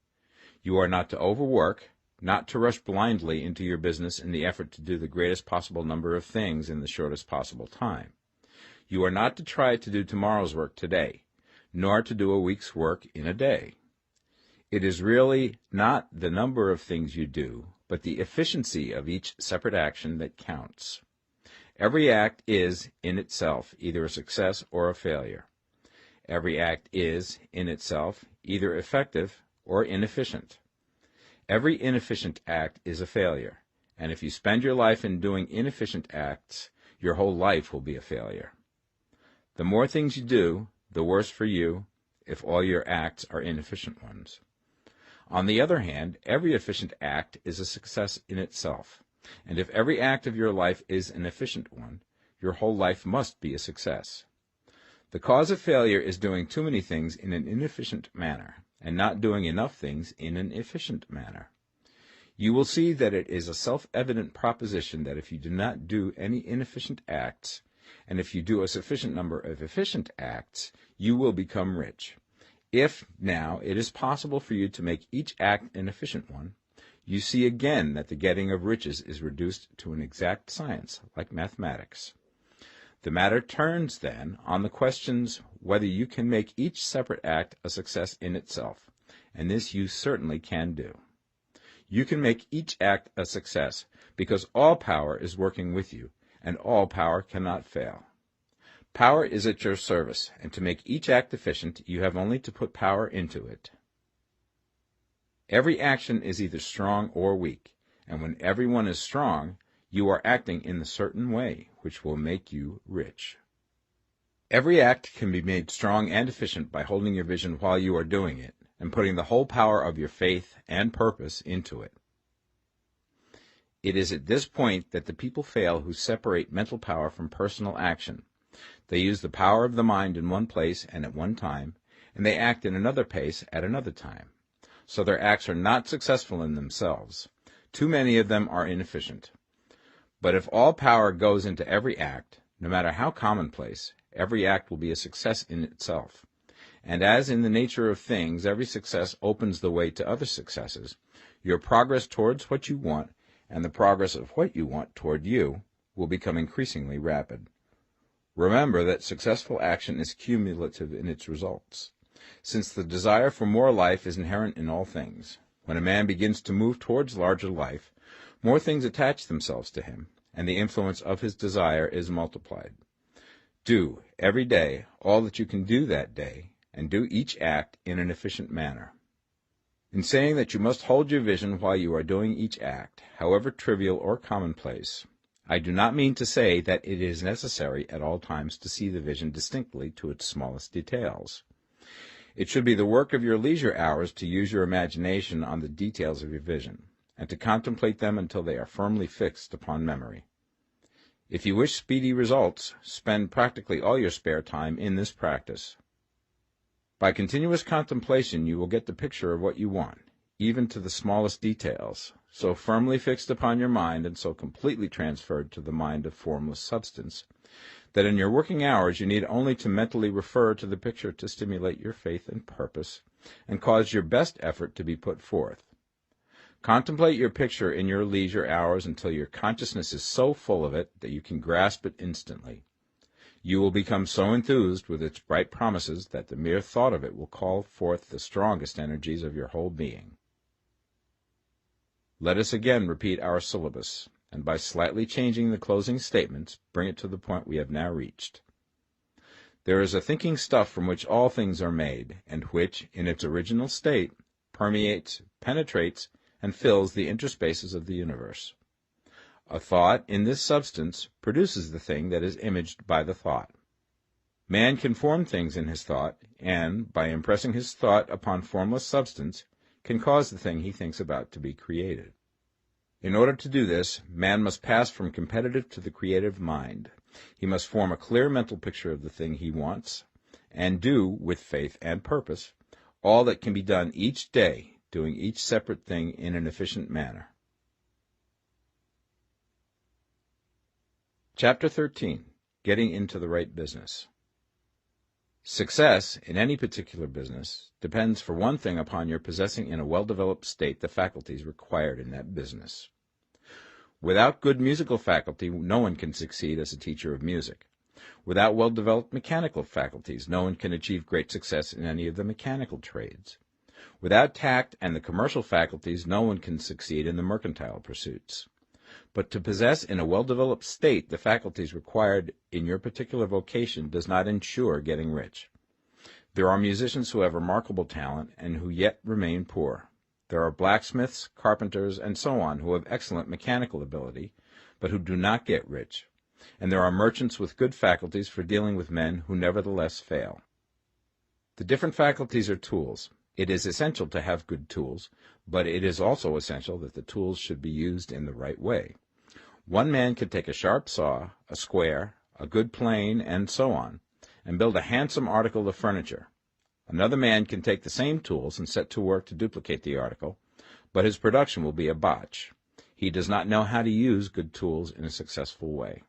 Speaker 2: You are not to overwork, not to rush blindly into your business in the effort to do the greatest possible number of things in the shortest possible time. You are not to try to do tomorrow's work today, nor to do a week's work in a day. It is really not the number of things you do, but the efficiency of each separate action that counts. Every act is, in itself, either a success or a failure. Every act is, in itself, either effective or inefficient. Every inefficient act is a failure, and if you spend your life in doing inefficient acts, your whole life will be a failure. The more things you do, the worse for you if all your acts are inefficient ones. On the other hand, every efficient act is a success in itself, and if every act of your life is an efficient one, your whole life must be a success. The cause of failure is doing too many things in an inefficient manner, and not doing enough things in an efficient manner. You will see that it is a self-evident proposition that if you do not do any inefficient acts, and if you do a sufficient number of efficient acts, you will become rich. If, now, it is possible for you to make each act an efficient one, you see again that the getting of riches is reduced to an exact science, like mathematics. The matter turns, then, on the questions whether you can make each separate act a success in itself, and this you certainly can do. You can make each act a success because all power is working with you, and all power cannot fail. Power is at your service, and to make each act efficient, you have only to put power into it. Every action is either strong or weak, and when everyone is strong, you are acting in a certain way, which will make you rich. Every act can be made strong and efficient by holding your vision while you are doing it, and putting the whole power of your faith and purpose into it. It is at this point that the people fail who separate mental power from personal action. They use the power of the mind in one place and at one time, and they act in another place at another time. So their acts are not successful in themselves. Too many of them are inefficient. But if all power goes into every act, no matter how commonplace, every act will be a success in itself. And as in the nature of things, every success opens the way to other successes, your progress towards what you want and the progress of what you want toward you will become increasingly rapid. Remember that successful action is cumulative in its results. Since the desire for more life is inherent in all things, when a man begins to move towards larger life, more things attach themselves to him, and the influence of his desire is multiplied. Do, every day, all that you can do that day, and do each act in an efficient manner. In saying that you must hold your vision while you are doing each act, however trivial or commonplace, I do not mean to say that it is necessary at all times to see the vision distinctly to its smallest details. It should be the work of your leisure hours to use your imagination on the details of your vision, and to contemplate them until they are firmly fixed upon memory. If you wish speedy results, spend practically all your spare time in this practice. By continuous contemplation you will get the picture of what you want, even to the smallest details, so firmly fixed upon your mind and so completely transferred to the mind of formless substance, that in your working hours you need only to mentally refer to the picture to stimulate your faith and purpose, and cause your best effort to be put forth. Contemplate your picture in your leisure hours until your consciousness is so full of it that you can grasp it instantly. You will become so enthused with its bright promises that the mere thought of it will call forth the strongest energies of your whole being. Let us again repeat our syllabus, and by slightly changing the closing statements, bring it to the point we have now reached. There is a thinking stuff from which all things are made, and which, in its original state, permeates, penetrates, and fills the interspaces of the universe. A thought in this substance produces the thing that is imaged by the thought. Man can form things in his thought, and, by impressing his thought upon formless substance, can cause the thing he thinks about to be created. In order to do this, man must pass from competitive to the creative mind. He must form a clear mental picture of the thing he wants, and do, with faith and purpose, all that can be done each day, doing each separate thing in an efficient manner. Chapter 13. Getting into the right business. Success in any particular business depends for one thing upon your possessing in a well-developed state the faculties required in that business. Without good musical faculty, no one can succeed as a teacher of music. Without well-developed mechanical faculties, no one can achieve great success in any of the mechanical trades. Without tact and the commercial faculties, no one can succeed in the mercantile pursuits. But to possess in a well-developed state the faculties required in your particular vocation does not ensure getting rich. There are musicians who have remarkable talent and who yet remain poor. There are blacksmiths, carpenters, and so on who have excellent mechanical ability, but who do not get rich. And there are merchants with good faculties for dealing with men who nevertheless fail. The different faculties are tools. It is essential to have good tools, but it is also essential that the tools should be used in the right way. One man can take a sharp saw, a square, a good plane, and so on, and build a handsome article of furniture. Another man can take the same tools and set to work to duplicate the article, but his production will be a botch. He does not know how to use good tools in a successful way.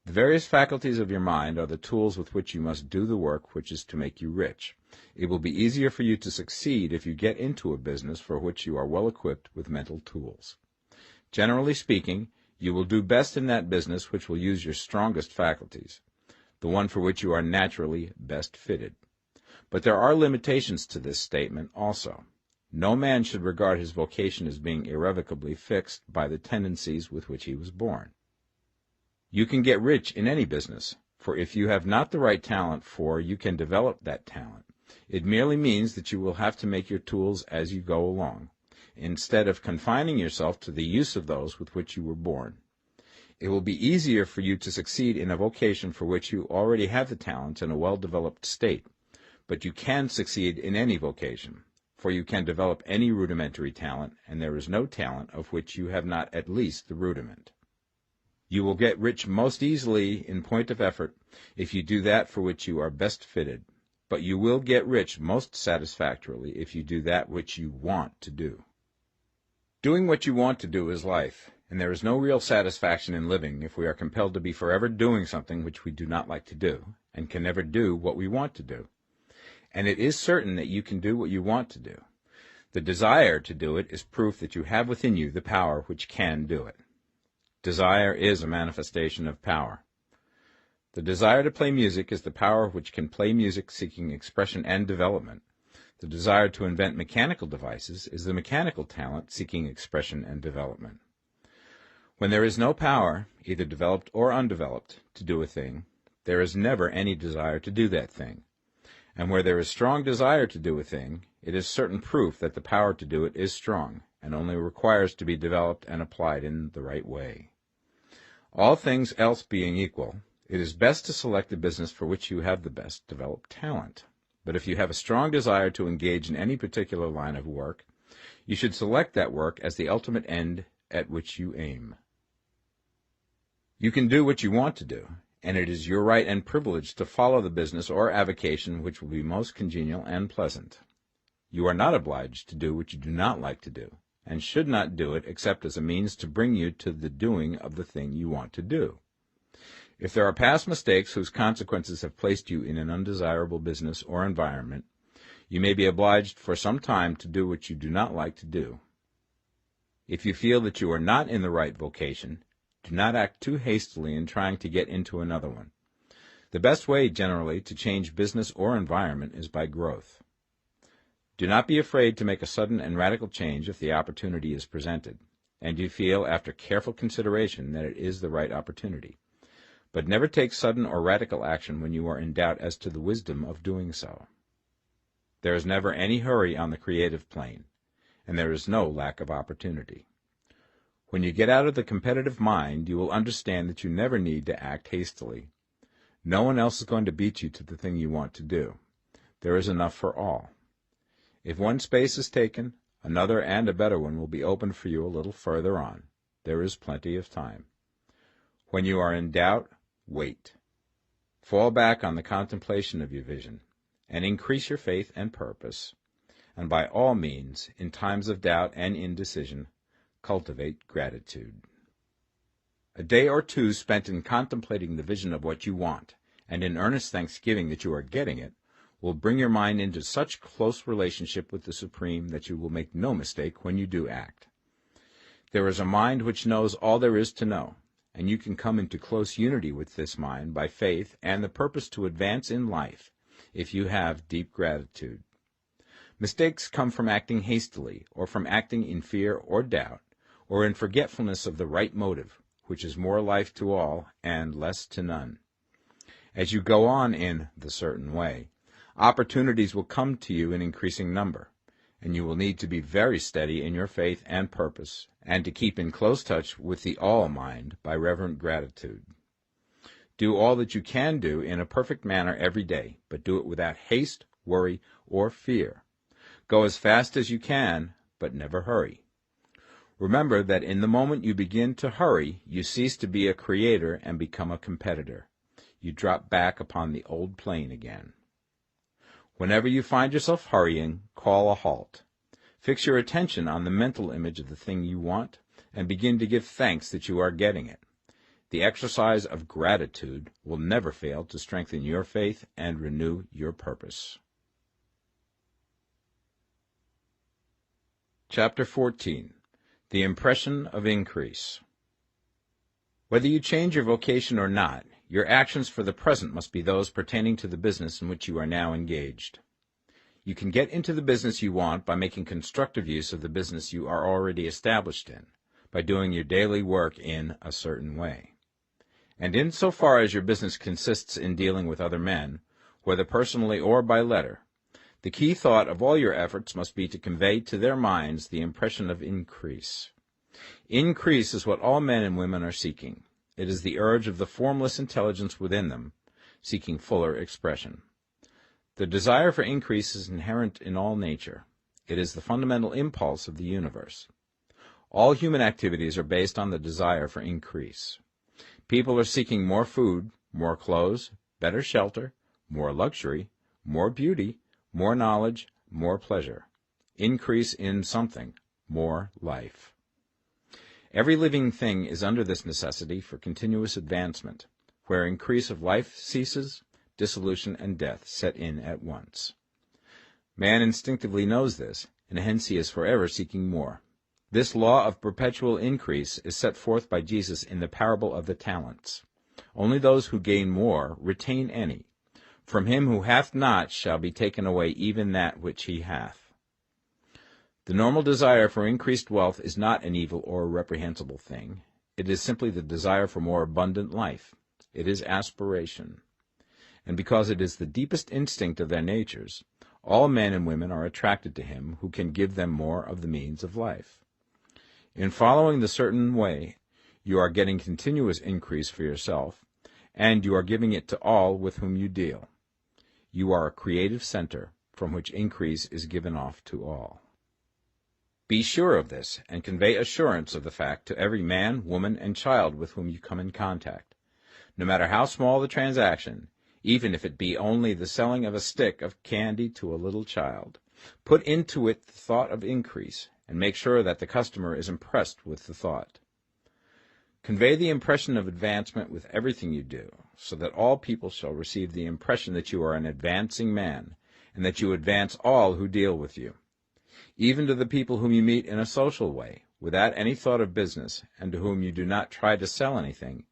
Speaker 2: The various faculties of your mind are the tools with which you must do the work which is to make you rich. It will be easier for you to succeed if you get into a business for which you are well equipped with mental tools. Generally speaking, you will do best in that business which will use your strongest faculties, the one for which you are naturally best fitted. But there are limitations to this statement also. No man should regard his vocation as being irrevocably fixed by the tendencies with which he was born. You can get rich in any business, for if you have not the right talent you can develop that talent. It merely means that you will have to make your tools as you go along, instead of confining yourself to the use of those with which you were born. It will be easier for you to succeed in a vocation for which you already have the talent in a well-developed state, but you can succeed in any vocation, for you can develop any rudimentary talent, and there is no talent of which you have not at least the rudiment. You will get rich most easily in point of effort if you do that for which you are best fitted, but you will get rich most satisfactorily if you do that which you want to do. Doing what you want to do is life, and there is no real satisfaction in living if we are compelled to be forever doing something which we do not like to do, and can never do what we want to do. And it is certain that you can do what you want to do. The desire to do it is proof that you have within you the power which can do it. Desire is a manifestation of power. The desire to play music is the power which can play music seeking expression and development. The desire to invent mechanical devices is the mechanical talent seeking expression and development. When there is no power, either developed or undeveloped, to do a thing, there is never any desire to do that thing. And where there is strong desire to do a thing, it is certain proof that the power to do it is strong, and only requires to be developed and applied in the right way. All things else being equal, it is best to select the business for which you have the best developed talent. But if you have a strong desire to engage in any particular line of work, you should select that work as the ultimate end at which you aim. You can do what you want to do, and it is your right and privilege to follow the business or avocation which will be most congenial and pleasant. You are not obliged to do what you do not like to do, and should not do it except as a means to bring you to the doing of the thing you want to do. If there are past mistakes whose consequences have placed you in an undesirable business or environment, you may be obliged for some time to do what you do not like to do. If you feel that you are not in the right vocation, do not act too hastily in trying to get into another one. The best way, generally, to change business or environment is by growth. Do not be afraid to make a sudden and radical change if the opportunity is presented, and you feel, after careful consideration, that it is the right opportunity. But never take sudden or radical action when you are in doubt as to the wisdom of doing so. There is never any hurry on the creative plane, and there is no lack of opportunity. When you get out of the competitive mind, you will understand that you never need to act hastily. No one else is going to beat you to the thing you want to do. There is enough for all. If one space is taken, another and a better one will be opened for you a little further on. There is plenty of time. When you are in doubt, wait. Fall back on the contemplation of your vision, and increase your faith and purpose. And by all means, in times of doubt and indecision, cultivate gratitude. A day or two spent in contemplating the vision of what you want, and in earnest thanksgiving that you are getting it, will bring your mind into such close relationship with the Supreme that you will make no mistake when you do act. There is a mind which knows all there is to know, and you can come into close unity with this mind by faith and the purpose to advance in life, if you have deep gratitude. Mistakes come from acting hastily, or from acting in fear or doubt, or in forgetfulness of the right motive, which is more life to all and less to none. As you go on in the certain way, opportunities will come to you in increasing number, and you will need to be very steady in your faith and purpose, and to keep in close touch with the all-mind by reverent gratitude. Do all that you can do in a perfect manner every day, but do it without haste, worry, or fear. Go as fast as you can, but never hurry. Remember that in the moment you begin to hurry, you cease to be a creator and become a competitor. You drop back upon the old plane again. Whenever you find yourself hurrying, call a halt. Fix your attention on the mental image of the thing you want, and begin to give thanks that you are getting it. The exercise of gratitude will never fail to strengthen your faith and renew your purpose. Chapter 14. The Impression of Increase. Whether you change your vocation or not, your actions for the present must be those pertaining to the business in which you are now engaged. You can get into the business you want by making constructive use of the business you are already established in, by doing your daily work in a certain way. And in so far as your business consists in dealing with other men, whether personally or by letter, the key thought of all your efforts must be to convey to their minds the impression of increase. Increase is what all men and women are seeking. It is the urge of the formless intelligence within them, seeking fuller expression. The desire for increase is inherent in all nature. It is the fundamental impulse of the universe. All human activities are based on the desire for increase. People are seeking more food, more clothes, better shelter, more luxury, more beauty, more knowledge, more pleasure. Increase in something, more life. Every living thing is under this necessity for continuous advancement. Where increase of life ceases, dissolution and death set in at once. Man instinctively knows this, and hence he is forever seeking more. This law of perpetual increase is set forth by Jesus in the parable of the talents. Only those who gain more retain any. From him who hath not shall be taken away even that which he hath. The normal desire for increased wealth is not an evil or a reprehensible thing. It is simply the desire for more abundant life. It is aspiration. And because it is the deepest instinct of their natures, all men and women are attracted to him who can give them more of the means of life. In following the certain way, you are getting continuous increase for yourself, and you are giving it to all with whom you deal. You are a creative center from which increase is given off to all. Be sure of this, and convey assurance of the fact to every man, woman, and child with whom you come in contact. No matter how small the transaction, even if it be only the selling of a stick of candy to a little child, put into it the thought of increase, and make sure that the customer is impressed with the thought. Convey the impression of advancement with everything you do, so that all people shall receive the impression that you are an advancing man, and that you advance all who deal with you. Even to the people whom you meet in a social way, without any thought of business, and to whom you do not try to sell anything,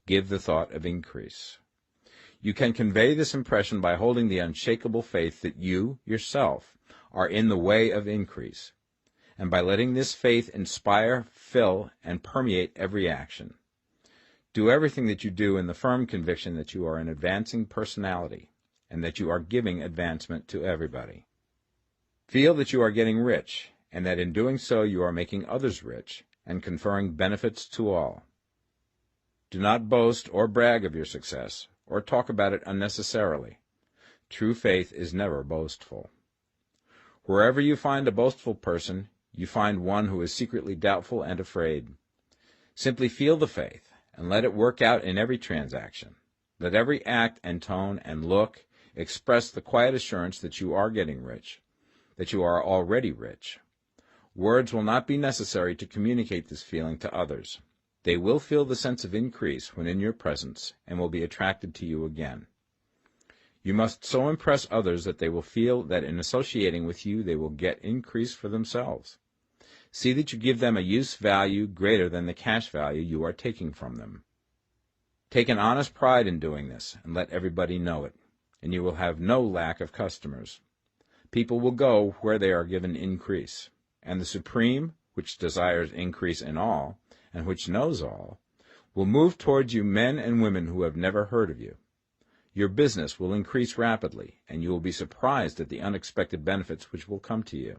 Speaker 2: give the thought of increase. You can convey this impression by holding the unshakable faith that you, yourself, are in the way of increase, and by letting this faith inspire, fill, and permeate every action. Do everything that you do in the firm conviction that you are an advancing personality, and that you are giving advancement to everybody. Feel that you are getting rich, and that in doing so you are making others rich, and conferring benefits to all. Do not boast or brag of your success, or talk about it unnecessarily. True faith is never boastful. Wherever you find a boastful person, you find one who is secretly doubtful and afraid. Simply feel the faith, and let it work out in every transaction. Let every act and tone and look express the quiet assurance that you are getting rich, that you are already rich. Words will not be necessary to communicate this feeling to others. They will feel the sense of increase when in your presence and will be attracted to you again. You must so impress others that they will feel that in associating with you they will get increase for themselves. See that you give them a use value greater than the cash value you are taking from them. Take an honest pride in doing this, and let everybody know it, and you will have no lack of customers. People will go where they are given increase, and the Supreme, which desires increase in all, and which knows all, will move towards you men and women who have never heard of you. Your business will increase rapidly, and you will be surprised at the unexpected benefits which will come to you.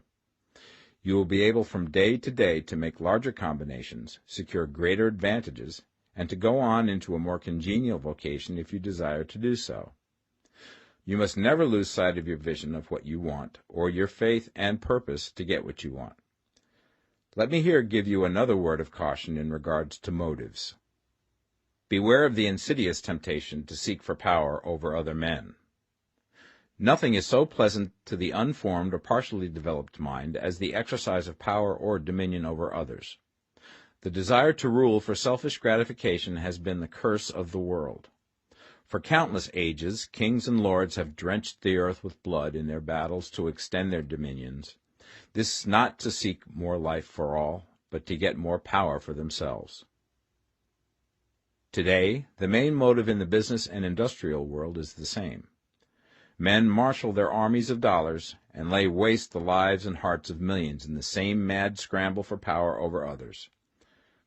Speaker 2: You will be able from day to day to make larger combinations, secure greater advantages, and to go on into a more congenial vocation if you desire to do so. You must never lose sight of your vision of what you want, or your faith and purpose to get what you want. Let me here give you another word of caution in regards to motives. Beware of the insidious temptation to seek for power over other men. Nothing is so pleasant to the unformed or partially developed mind as the exercise of power or dominion over others. The desire to rule for selfish gratification has been the curse of the world. For countless ages, kings and lords have drenched the earth with blood in their battles to extend their dominions, this not to seek more life for all, but to get more power for themselves. Today, the main motive in the business and industrial world is the same. Men marshal their armies of dollars and lay waste the lives and hearts of millions in the same mad scramble for power over others.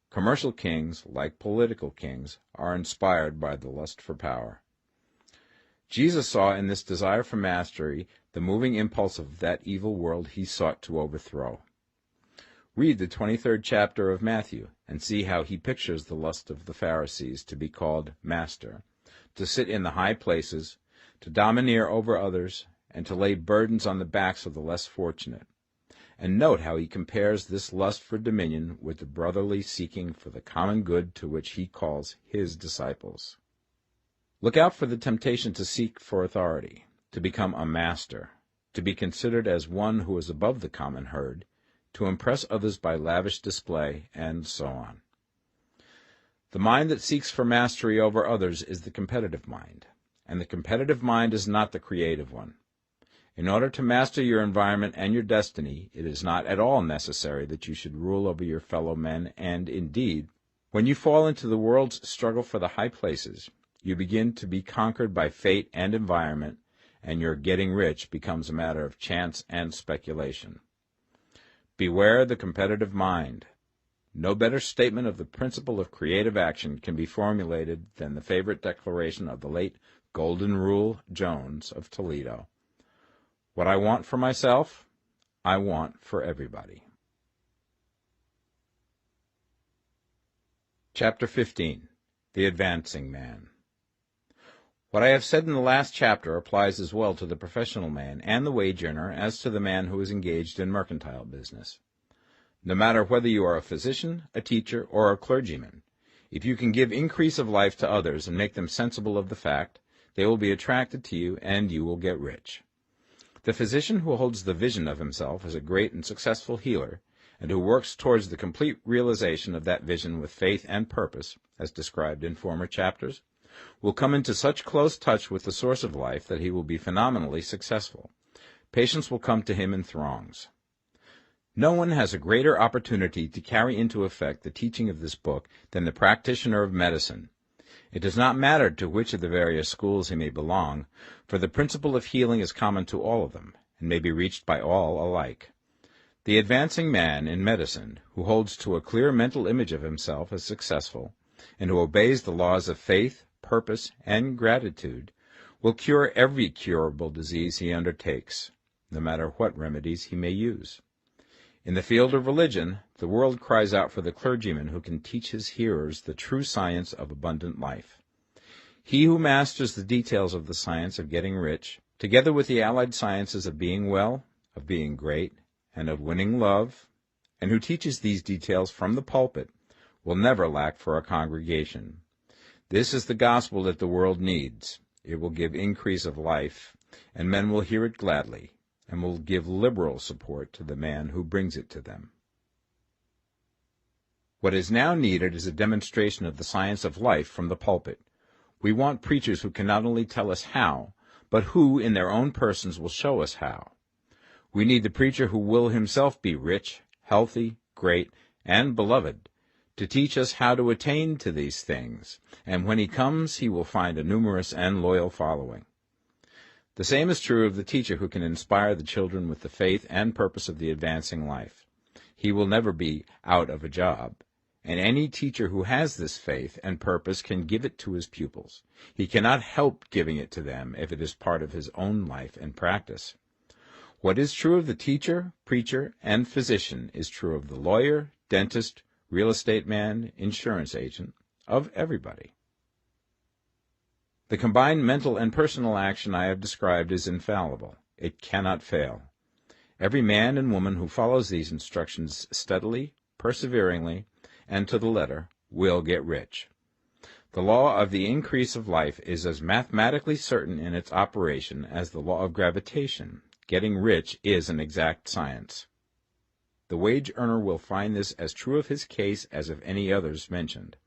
Speaker 2: Commercial kings, like political kings, are inspired by the lust for power. Jesus saw in this desire for mastery the moving impulse of that evil world he sought to overthrow. Read the 23rd chapter of Matthew and see how he pictures the lust of the Pharisees to be called master, to sit in the high places, to domineer over others, and to lay burdens on the backs of the less fortunate. And note how he compares this lust for dominion with the brotherly seeking for the common good to which he calls his disciples. Look out for the temptation to seek for authority, to become a master, to be considered as one who is above the common herd, to impress others by lavish display, and so on. The mind that seeks for mastery over others is the competitive mind, and the competitive mind is not the creative one. In order to master your environment and your destiny, it is not at all necessary that you should rule over your fellow men, and, indeed, when you fall into the world's struggle for the high places, you begin to be conquered by fate and environment, and your getting rich becomes a matter of chance and speculation. Beware the competitive mind. No better statement of the principle of creative action can be formulated than the favorite declaration of the late Golden Rule Jones of Toledo. What I want for myself, I want for everybody. Chapter 15. The Advancing Man. What I have said in the last chapter applies as well to the professional man and the wage earner as to the man who is engaged in mercantile business. No matter whether you are a physician, a teacher, or a clergyman, if you can give increase of life to others and make them sensible of the fact, they will be attracted to you and you will get rich. The physician who holds the vision of himself as a great and successful healer, and who works towards the complete realization of that vision with faith and purpose, as described in former chapters, will come into such close touch with the source of life that he will be phenomenally successful. Patients will come to him in throngs. No one has a greater opportunity to carry into effect the teaching of this book than the practitioner of medicine. It does not matter to which of the various schools he may belong, for the principle of healing is common to all of them, and may be reached by all alike. The advancing man in medicine, who holds to a clear mental image of himself as successful, and who obeys the laws of faith, purpose, and gratitude, will cure every curable disease he undertakes, no matter what remedies he may use. In the field of religion, the world cries out for the clergyman who can teach his hearers the true science of abundant life. He who masters the details of the science of getting rich, together with the allied sciences of being well, of being great, and of winning love, and who teaches these details from the pulpit, will never lack for a congregation. This is the gospel that the world needs. It will give increase of life, and men will hear it gladly, and will give liberal support to the man who brings it to them. What is now needed is a demonstration of the science of life from the pulpit. We want preachers who can not only tell us how, but who in their own persons will show us how. We need the preacher who will himself be rich, healthy, great, and beloved, to teach us how to attain to these things, and when he comes he will find a numerous and loyal following. The same is true of the teacher who can inspire the children with the faith and purpose of the advancing life. He will never be out of a job, and any teacher who has this faith and purpose can give it to his pupils. He cannot help giving it to them if it is part of his own life and practice. What is true of the teacher, preacher, and physician is true of the lawyer, dentist, real estate man, insurance agent, of everybody. The combined mental and personal action I have described is infallible. It cannot fail. Every man and woman who follows these instructions steadily, perseveringly, and to the letter, will get rich. The law of the increase of life is as mathematically certain in its operation as the law of gravitation. Getting rich is an exact science. The wage earner will find this as true of his case as of any others mentioned.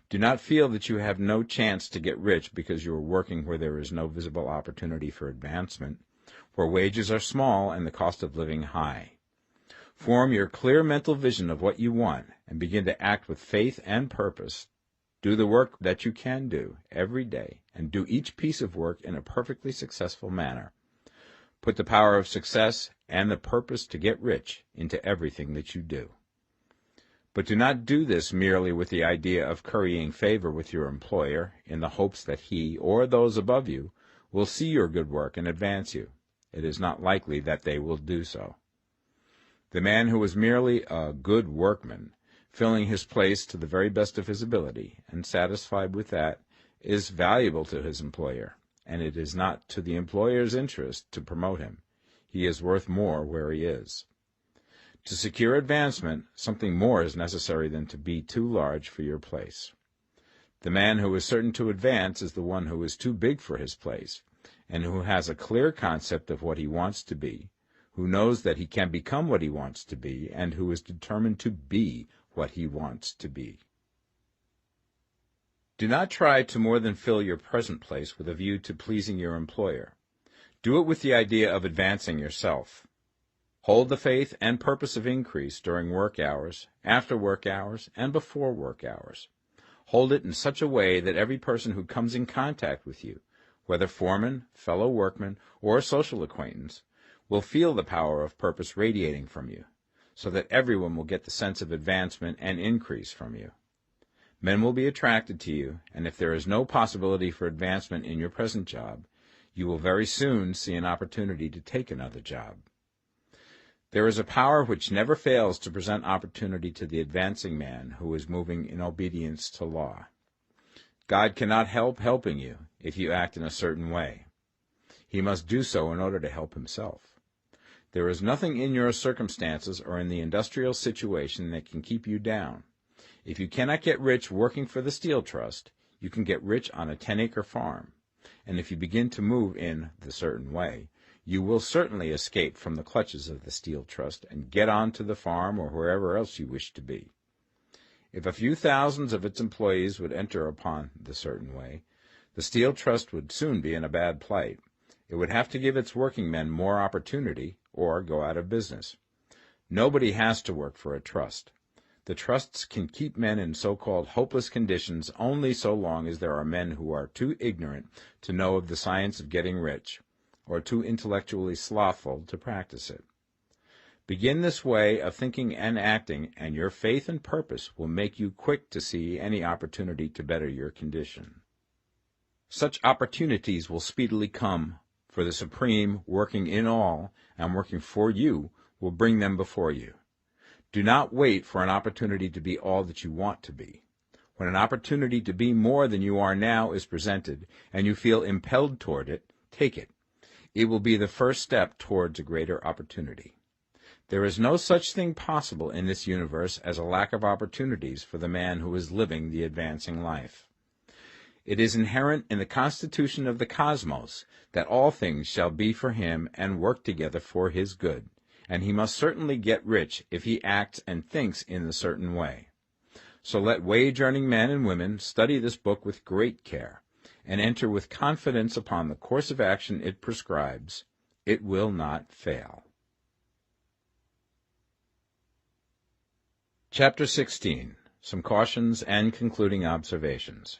Speaker 2: Do not feel that you have no chance to get rich because you are working where there is no visible opportunity for advancement, where wages are small and the cost of living high. Form your clear mental vision of what you want and begin to act with faith and purpose. Do the work that you can do every day, and do each piece of work in a perfectly successful manner. Put the power of success and the purpose to get rich into everything that you do. But do not do this merely with the idea of currying favor with your employer in the hopes that he or those above you will see your good work and advance you. It is not likely that they will do so. The man who is merely a good workman, filling his place to the very best of his ability, and satisfied with that, is valuable to his employer, and it is not to the employer's interest to promote him. He is worth more where he is. To secure advancement, something more is necessary than to be too large for your place. The man who is certain to advance is the one who is too big for his place, and who has a clear concept of what he wants to be, who knows that he can become what he wants to be, and who is determined to be what he wants to be. Do not try to more than fill your present place with a view to pleasing your employer. Do it with the idea of advancing yourself. Hold the faith and purpose of increase during work hours, after work hours, and before work hours. Hold it in such a way that every person who comes in contact with you, whether foreman, fellow workman, or social acquaintance, will feel the power of purpose radiating from you, so that everyone will get the sense of advancement and increase from you. Men will be attracted to you, and if there is no possibility for advancement in your present job, you will very soon see an opportunity to take another job. There is a power which never fails to present opportunity to the advancing man who is moving in obedience to law. God cannot help helping you if you act in a certain way. He must do so in order to help himself. There is nothing in your circumstances or in the industrial situation that can keep you down. If you cannot get rich working for the Steel Trust, you can get rich on a 10-acre farm. And if you begin to move in the certain way, you will certainly escape from the clutches of the Steel Trust and get on to the farm or wherever else you wish to be. If a few thousands of its employees would enter upon the certain way, the Steel Trust would soon be in a bad plight. It would have to give its working men more opportunity or go out of business. Nobody has to work for a trust. The trusts can keep men in so-called hopeless conditions only so long as there are men who are too ignorant to know of the science of getting rich, or too intellectually slothful to practice it. Begin this way of thinking and acting, and your faith and purpose will make you quick to see any opportunity to better your condition. Such opportunities will speedily come, for the Supreme, working in all and working for you, will bring them before you. Do not wait for an opportunity to be all that you want to be. When an opportunity to be more than you are now is presented, and you feel impelled toward it, take it. It will be the first step towards a greater opportunity. There is no such thing possible in this universe as a lack of opportunities for the man who is living the advancing life. It is inherent in the constitution of the cosmos that all things shall be for him and work together for his good, and he must certainly get rich if he acts and thinks in a certain way. So let wage-earning men and women study this book with great care, and enter with confidence upon the course of action it prescribes. It will not fail. Chapter 16. Some Cautions and Concluding Observations.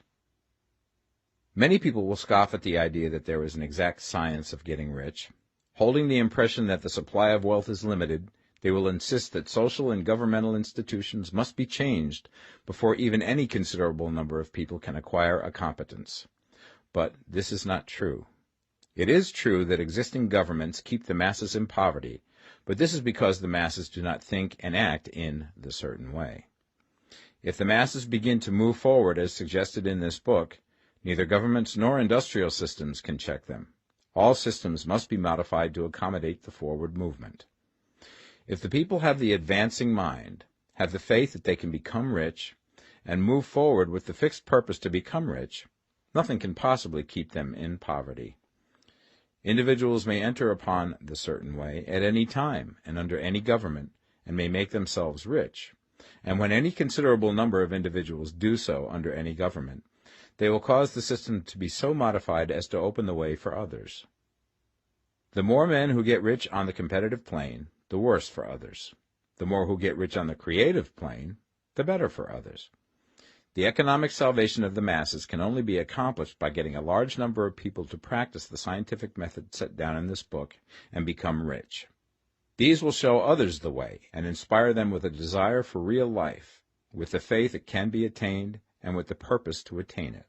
Speaker 2: Many people will scoff at the idea that there is an exact science of getting rich. Holding the impression that the supply of wealth is limited, they will insist that social and governmental institutions must be changed before even any considerable number of people can acquire a competence. But this is not true. It is true that existing governments keep the masses in poverty, but this is because the masses do not think and act in the certain way. If the masses begin to move forward as suggested in this book, neither governments nor industrial systems can check them. All systems must be modified to accommodate the forward movement. If the people have the advancing mind, have the faith that they can become rich, and move forward with the fixed purpose to become rich, nothing can possibly keep them in poverty. Individuals may enter upon the certain way at any time and under any government, and may make themselves rich. And when any considerable number of individuals do so under any government, they will cause the system to be so modified as to open the way for others. The more men who get rich on the competitive plane, the worse for others. The more who get rich on the creative plane, the better for others. The economic salvation of the masses can only be accomplished by getting a large number of people to practice the scientific method set down in this book and become rich. These will show others the way and inspire them with a desire for real life, with the faith it can be attained, and with the purpose to attain it.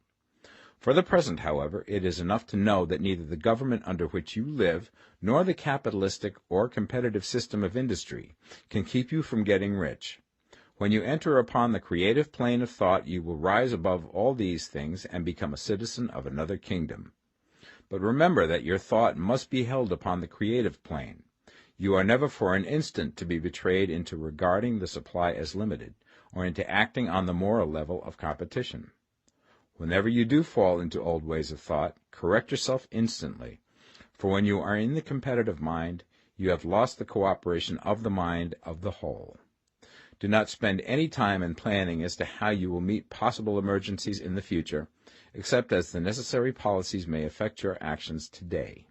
Speaker 2: For the present, however, it is enough to know that neither the government under which you live nor the capitalistic or competitive system of industry can keep you from getting rich. When you enter upon the creative plane of thought, you will rise above all these things and become a citizen of another kingdom. But remember that your thought must be held upon the creative plane. You are never for an instant to be betrayed into regarding the supply as limited, or into acting on the moral level of competition. Whenever you do fall into old ways of thought, correct yourself instantly, for when you are in the competitive mind, you have lost the cooperation of the mind of the whole. Do not spend any time in planning as to how you will meet possible emergencies in the future, except as the necessary policies may affect your actions today.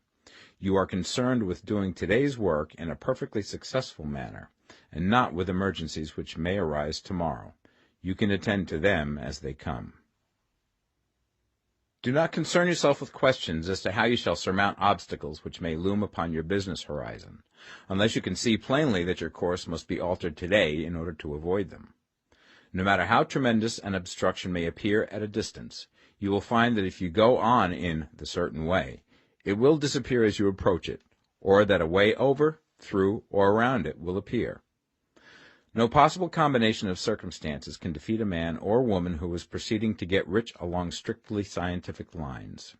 Speaker 2: You are concerned with doing today's work in a perfectly successful manner, and not with emergencies which may arise tomorrow. You can attend to them as they come. Do not concern yourself with questions as to how you shall surmount obstacles which may loom upon your business horizon, unless you can see plainly that your course must be altered today in order to avoid them. No matter how tremendous an obstruction may appear at a distance, you will find that if you go on in the certain way, it will disappear as you approach it, or that a way over, through, or around it will appear. No possible combination of circumstances can defeat a man or woman who is proceeding to get rich along strictly scientific lines.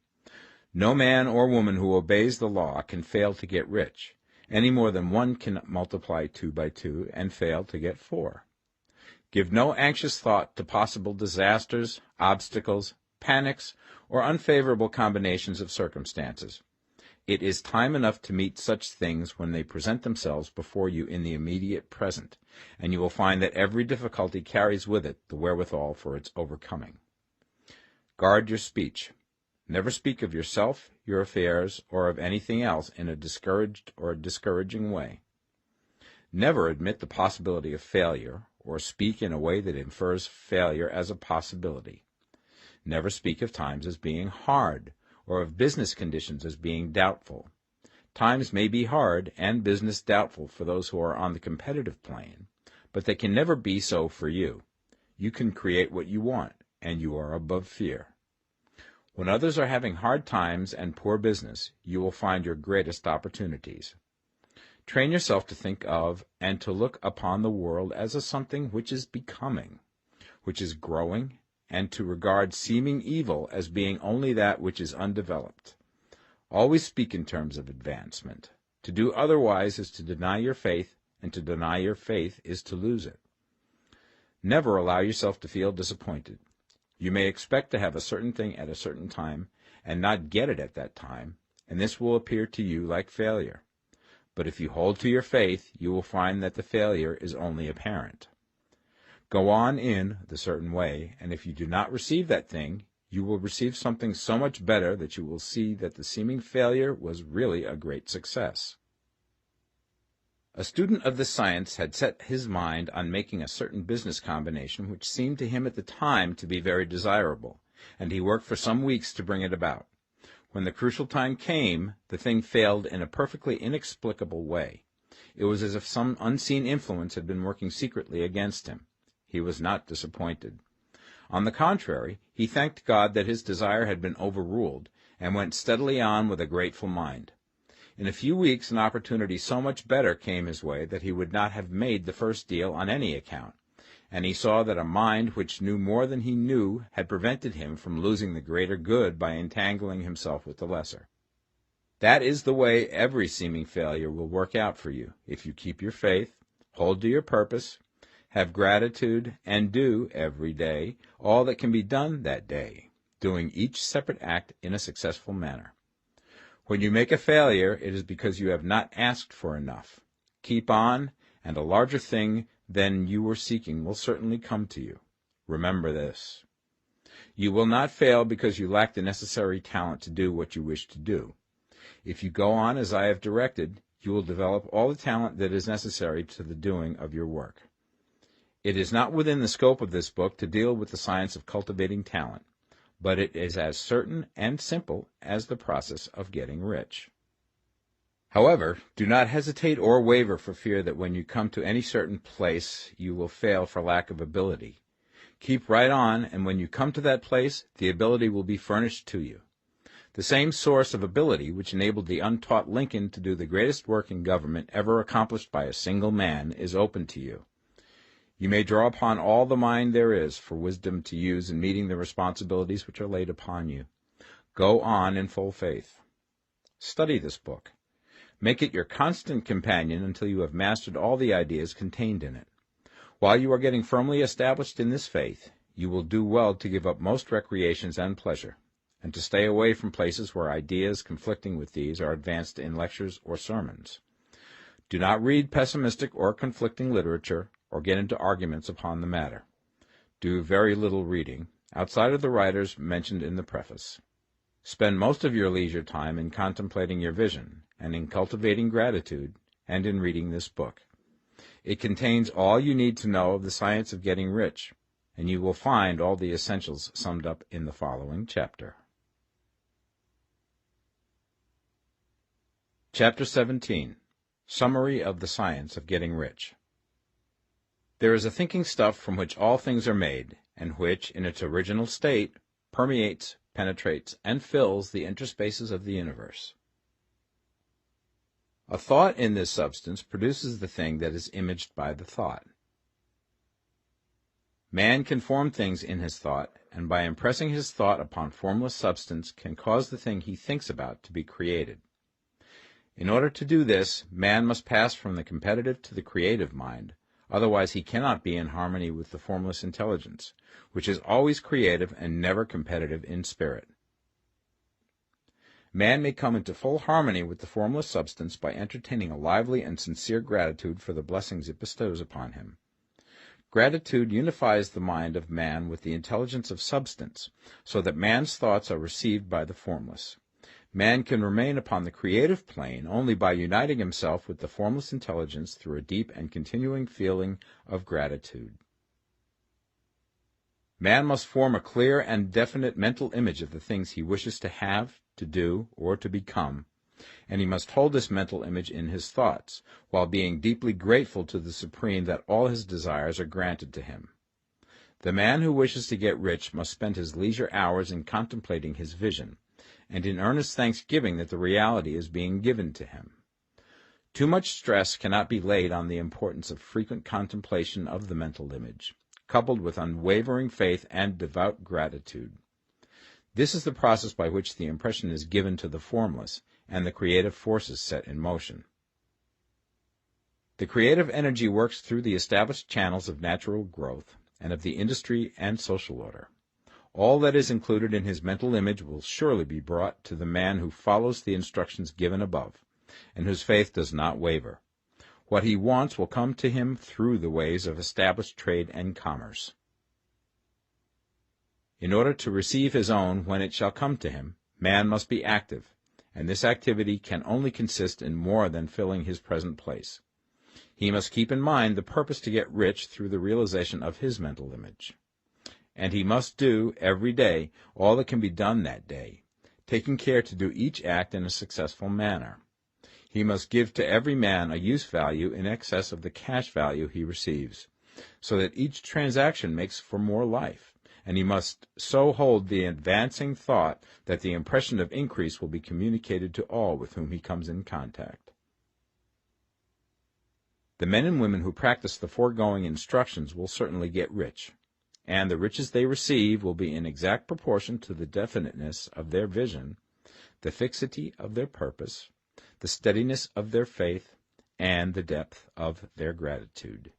Speaker 2: No man or woman who obeys the law can fail to get rich, any more than one can multiply 2 by 2 and fail to get 4. Give no anxious thought to possible disasters, obstacles, panics, or unfavorable combinations of circumstances. It is time enough to meet such things when they present themselves before you in the immediate present, and you will find that every difficulty carries with it the wherewithal for its overcoming. Guard your speech. Never speak of yourself, your affairs, or of anything else in a discouraged or discouraging way. Never admit the possibility of failure, or speak in a way that infers failure as a possibility. Never speak of times as being hard, or of business conditions as being doubtful. Times may be hard and business doubtful for those who are on the competitive plane, but they can never be so for you. You can create what you want, and you are above fear. When others are having hard times and poor business, you will find your greatest opportunities. Train yourself to think of and to look upon the world as a something which is becoming, which is growing, and to regard seeming evil as being only that which is undeveloped. Always speak in terms of advancement. To do otherwise is to deny your faith, and to deny your faith is to lose it. Never allow yourself to feel disappointed. You may expect to have a certain thing at a certain time, and not get it at that time, and this will appear to you like failure. But if you hold to your faith, you will find that the failure is only apparent. Go on in the certain way, and if you do not receive that thing, you will receive something so much better that you will see that the seeming failure was really a great success. A student of this science had set his mind on making a certain business combination which seemed to him at the time to be very desirable, and he worked for some weeks to bring it about. When the crucial time came, the thing failed in a perfectly inexplicable way. It was as if some unseen influence had been working secretly against him. He was not disappointed. On the contrary, he thanked God that his desire had been overruled, and went steadily on with a grateful mind. In a few weeks an opportunity so much better came his way that he would not have made the first deal on any account, and he saw that a mind which knew more than he knew had prevented him from losing the greater good by entangling himself with the lesser. That is the way every seeming failure will work out for you, if you keep your faith, hold to your purpose, have gratitude, and do, every day, all that can be done that day, doing each separate act in a successful manner. When you make a failure, it is because you have not asked for enough. Keep on, and a larger thing than you were seeking will certainly come to you. Remember this. You will not fail because you lack the necessary talent to do what you wish to do. If you go on as I have directed, you will develop all the talent that is necessary to the doing of your work. It is not within the scope of this book to deal with the science of cultivating talent, but it is as certain and simple as the process of getting rich. However, do not hesitate or waver for fear that when you come to any certain place you will fail for lack of ability. Keep right on, and when you come to that place, the ability will be furnished to you. The same source of ability which enabled the untaught Lincoln to do the greatest work in government ever accomplished by a single man is open to you. You may draw upon all the mind there is for wisdom to use in meeting the responsibilities which are laid upon you. Go on in full faith. Study this book. Make it your constant companion until you have mastered all the ideas contained in it. While you are getting firmly established in this faith, you will do well to give up most recreations and pleasure, and to stay away from places where ideas conflicting with these are advanced in lectures or sermons. Do not read pessimistic or conflicting literature, or get into arguments upon the matter. Do very little reading, outside of the writers mentioned in the preface. Spend most of your leisure time in contemplating your vision, and in cultivating gratitude, and in reading this book. It contains all you need to know of the science of getting rich, and you will find all the essentials summed up in the following chapter. Chapter 17. Summary of the Science of Getting Rich. There is a thinking stuff from which all things are made, and which, in its original state, permeates, penetrates, and fills the interspaces of the universe. A thought in this substance produces the thing that is imaged by the thought. Man can form things in his thought, and by impressing his thought upon formless substance can cause the thing he thinks about to be created. In order to do this, man must pass from the competitive to the creative mind, otherwise he cannot be in harmony with the formless intelligence, which is always creative and never competitive in spirit. Man may come into full harmony with the formless substance by entertaining a lively and sincere gratitude for the blessings it bestows upon him. Gratitude unifies the mind of man with the intelligence of substance, so that man's thoughts are received by the formless. Man can remain upon the creative plane only by uniting himself with the formless intelligence through a deep and continuing feeling of gratitude. Man must form a clear and definite mental image of the things he wishes to have, to do, or to become, and he must hold this mental image in his thoughts, while being deeply grateful to the Supreme that all his desires are granted to him. The man who wishes to get rich must spend his leisure hours in contemplating his vision, and in earnest thanksgiving that the reality is being given to him. Too much stress cannot be laid on the importance of frequent contemplation of the mental image, coupled with unwavering faith and devout gratitude. This is the process by which the impression is given to the formless, and the creative forces set in motion. The creative energy works through the established channels of natural growth, and of the industry and social order. All that is included in his mental image will surely be brought to the man who follows the instructions given above, and whose faith does not waver. What he wants will come to him through the ways of established trade and commerce. In order to receive his own when it shall come to him, man must be active, and this activity can only consist in more than filling his present place. He must keep in mind the purpose to get rich through the realization of his mental image. And he must do, every day, all that can be done that day, taking care to do each act in a successful manner. He must give to every man a use value in excess of the cash value he receives, so that each transaction makes for more life, and he must so hold the advancing thought that the impression of increase will be communicated to all with whom he comes in contact. The men and women who practice the foregoing instructions will certainly get rich, and the riches they receive will be in exact proportion to the definiteness of their vision, the fixity of their purpose, the steadiness of their faith, and the depth of their gratitude.